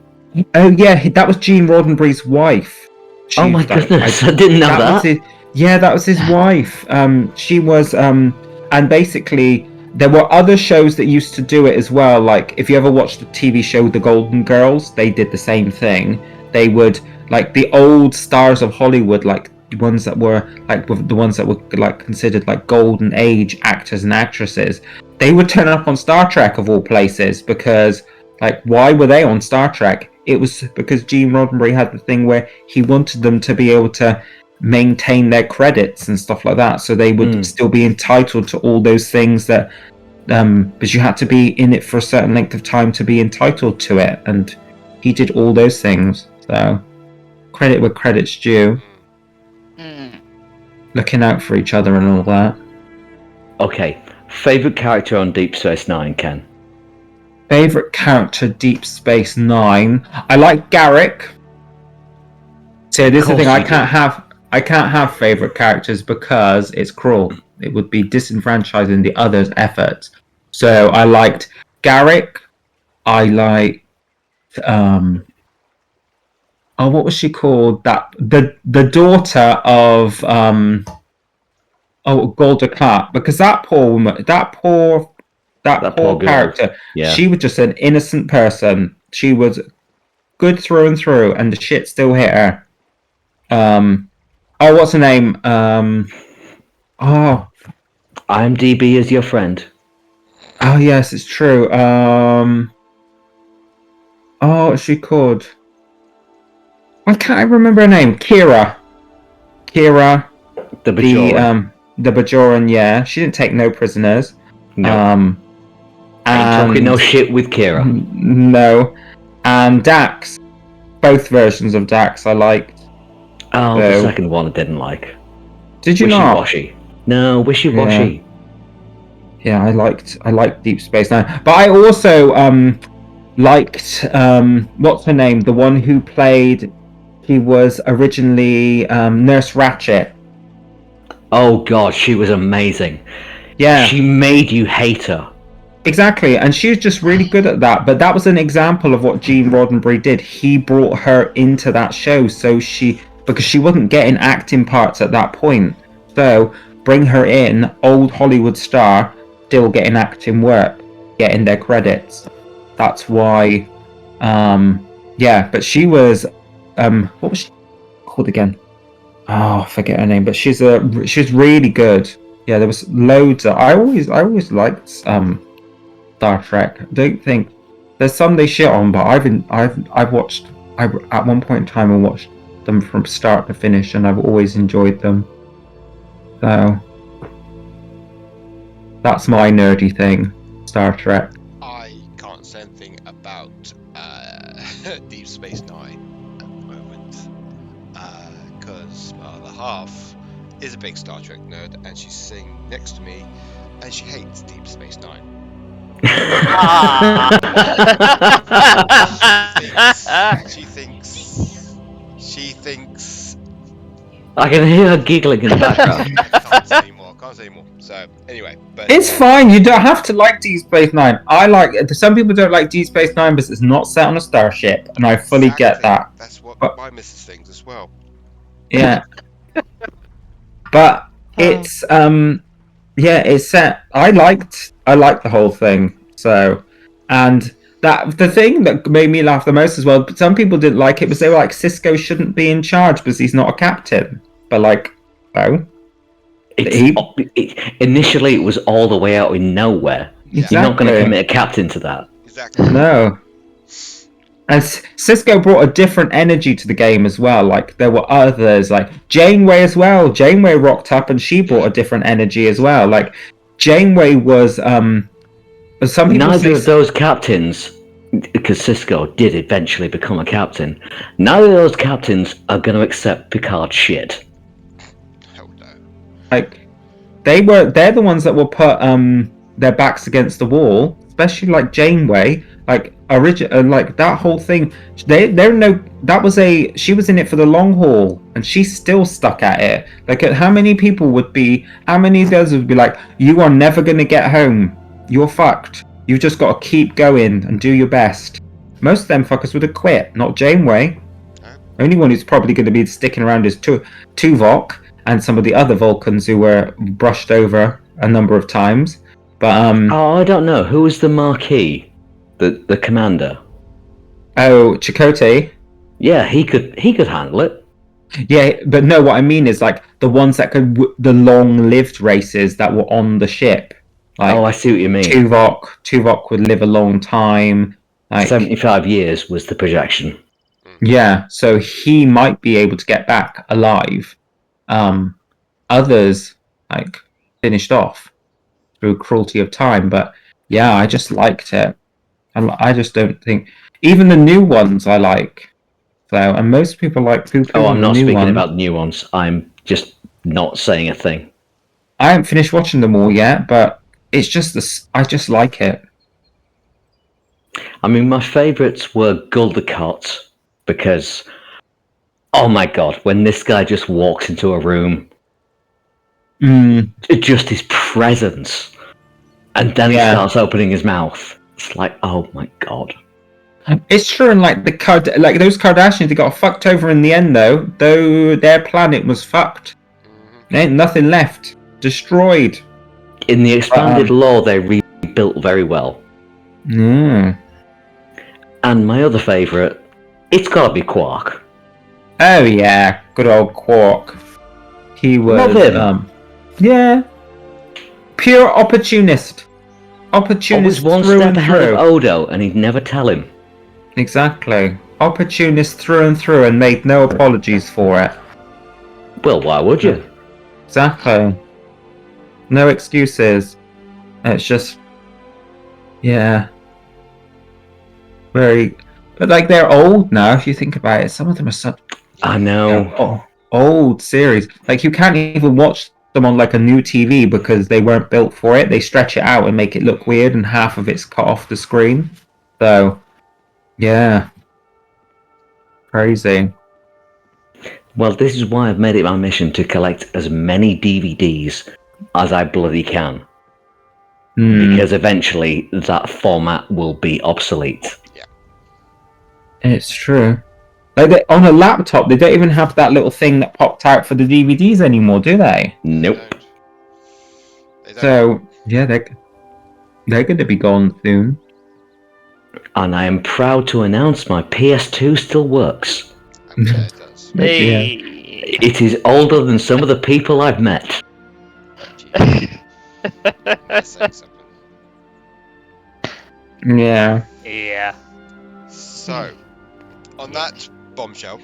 oh yeah, that was Gene Roddenberry's wife. Oh my goodness, I didn't know that. That was his wife. She was, and basically there were other shows that used to do it as well. Like if you ever watched the TV show The Golden Girls, they did the same thing. They would the old stars of Hollywood, the ones that were considered golden age actors and actresses. They would turn up on Star Trek of all places because why were they on Star Trek? It was because Gene Roddenberry had the thing where he wanted them to be able to maintain their credits and stuff like that, so they would still be entitled to all those things that because you had to be in it for a certain length of time to be entitled to it, and he did all those things. So credit where credit's due. Looking out for each other and all that. Okay, favourite character on Deep Space Nine, Ken? Favorite character, Deep Space Nine. I like Garrick. So this is the thing. I can't have favorite characters because it's cruel. It would be disenfranchising the others' efforts. So I liked Garrick. I liked what was she called? The daughter of Golda Clark, because that poor woman, that poor character, yeah. She was just an innocent person. She was good through and through, and the shit still hit her. What's her name? IMDb is your friend. Oh yes, it's true. What's she called? Why can't I remember her name? Kira. The Bajoran. The Bajoran, yeah. She didn't take no prisoners. No. Ain't talking no shit with Kira. No. And Dax. Both versions of Dax I liked. Oh, the second one I didn't like. Did you not? Wishy-washy. No, wishy-washy. Yeah, I liked Deep Space Nine. But I also liked what's her name? The one who played, she was originally Nurse Ratched. Oh god, she was amazing. Yeah. She made you hate her. Exactly, and she was just really good at that. But that was an example of what Gene Roddenberry did. He brought her into that show because she wasn't getting acting parts at that point. So bring her in, old Hollywood star, still getting acting work. getting their credits. That's why. Yeah, but she was. What was she called again? Oh, I forget her name. But she's really good. Yeah, there was loads. I always liked Star Trek. I don't think there's some they shit on, but I've watched. At one point in time I watched them from start to finish, and I've always enjoyed them. So that's my nerdy thing, Star Trek. I can't say anything about Deep Space Nine at the moment, because my other half is a big Star Trek nerd, and she's sitting next to me, and she hates Deep Space Nine. She thinks. I can hear her giggling in the background. Can't say anymore. So anyway, but It's fine. You don't have to like Deep Space Nine. I like. Some people don't like Deep Space Nine because it's not set on a starship, and I fully get that. That's what But- my missus thinks as well. Yeah. But it's it's set. I liked the whole thing. So, and that the thing that made me laugh the most as well. But some people didn't like it, was they were like, Cisco shouldn't be in charge because he's not a captain. But like, no. Initially, it was all the way out in nowhere. Yeah. You're not going to commit a captain to that. Exactly. No. And Cisco brought a different energy to the game as well. Like, there were others, like Janeway as well. Janeway rocked up and she brought a different energy as well. Like, Janeway was, some people Neither say... of those captains, because Cisco did eventually become a captain, neither of those captains are going to accept Picard's shit. Hell no. Like, they're the ones that will put their backs against the wall, especially like Janeway. Like like that whole thing, she was in it for the long haul, and she's still stuck at it. Like, how many of those would be like, you are never gonna get home, you're fucked, you've just got to keep going and do your best. Most of them fuckers would have quit, not Janeway. Only one who's probably going to be sticking around is Tuvok and some of the other Vulcans who were brushed over a number of times. But Oh, I don't know. Who was the Marquis? The commander? Oh, Chakotay. Yeah, he could handle it. Yeah, but no, what I mean is like the ones that could the long-lived races that were on the ship. Like, I see what you mean. Tuvok would live a long time. Like, 75 years was the projection. Yeah, so he might be able to get back alive. Others like finished off through cruelty of time, but yeah, I just liked it. I just don't think even the new ones I like. So, and most people like poo-poo. Oh, I'm not speaking about the new ones. I'm just not saying a thing. I haven't finished watching them all yet, but it's just I just like it. I mean, my favourites were Guldacott, because, oh my god, when this guy just walks into a room, just his presence, and then he starts opening his mouth. It's like, oh my god. It's true, and like those Kardashians, they got fucked over in the end, though. Though their planet was fucked, there ain't nothing left, destroyed. In the expanded lore, they rebuilt very well. Mm. And my other favourite, it's gotta be Quark. Oh yeah, good old Quark. He was Love him. Yeah, pure opportunist. Always one through step and ahead through. of Odo, and he'd never tell him. Exactly, opportunist through and through, and made no apologies for it. Well, why would you? Exactly. No excuses. It's just, yeah, very. But like, they're old now. If you think about it, some of them are such. I know. Old series. Like, you can't even watch them on like a new TV because they weren't built for it. They stretch it out and make it look weird, and half of it's cut off the screen. So, yeah, crazy. Well, this is why I've made it my mission to collect as many DVDs as I bloody can. Because eventually that format will be obsolete. Yeah. It's true. Like, on a laptop, they don't even have that little thing that popped out for the DVDs anymore, do they? Nope. They don't. So, yeah, They're going to be gone soon. And I am proud to announce my PS2 still works. I'm glad it does. Yeah. Hey. It is older than some of the people I've met. Jeez. That's saying something. Yeah. Yeah. So, on that bombshell,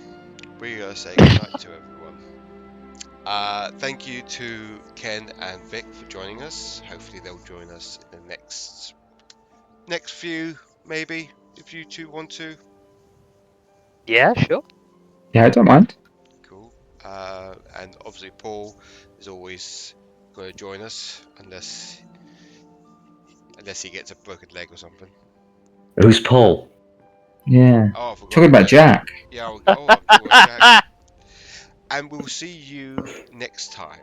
we're going to say goodnight to everyone. Thank you to Ken and Vic for joining us. Hopefully they'll join us in the next few, maybe, if you two want to. Yeah, sure. Yeah, I don't mind. Cool. And obviously Paul is always going to join us unless he gets a broken leg or something. Who's Paul? Yeah. Oh, I forgot Talking about Jack. Yeah, I'm talking about Jack. And we'll see you next time.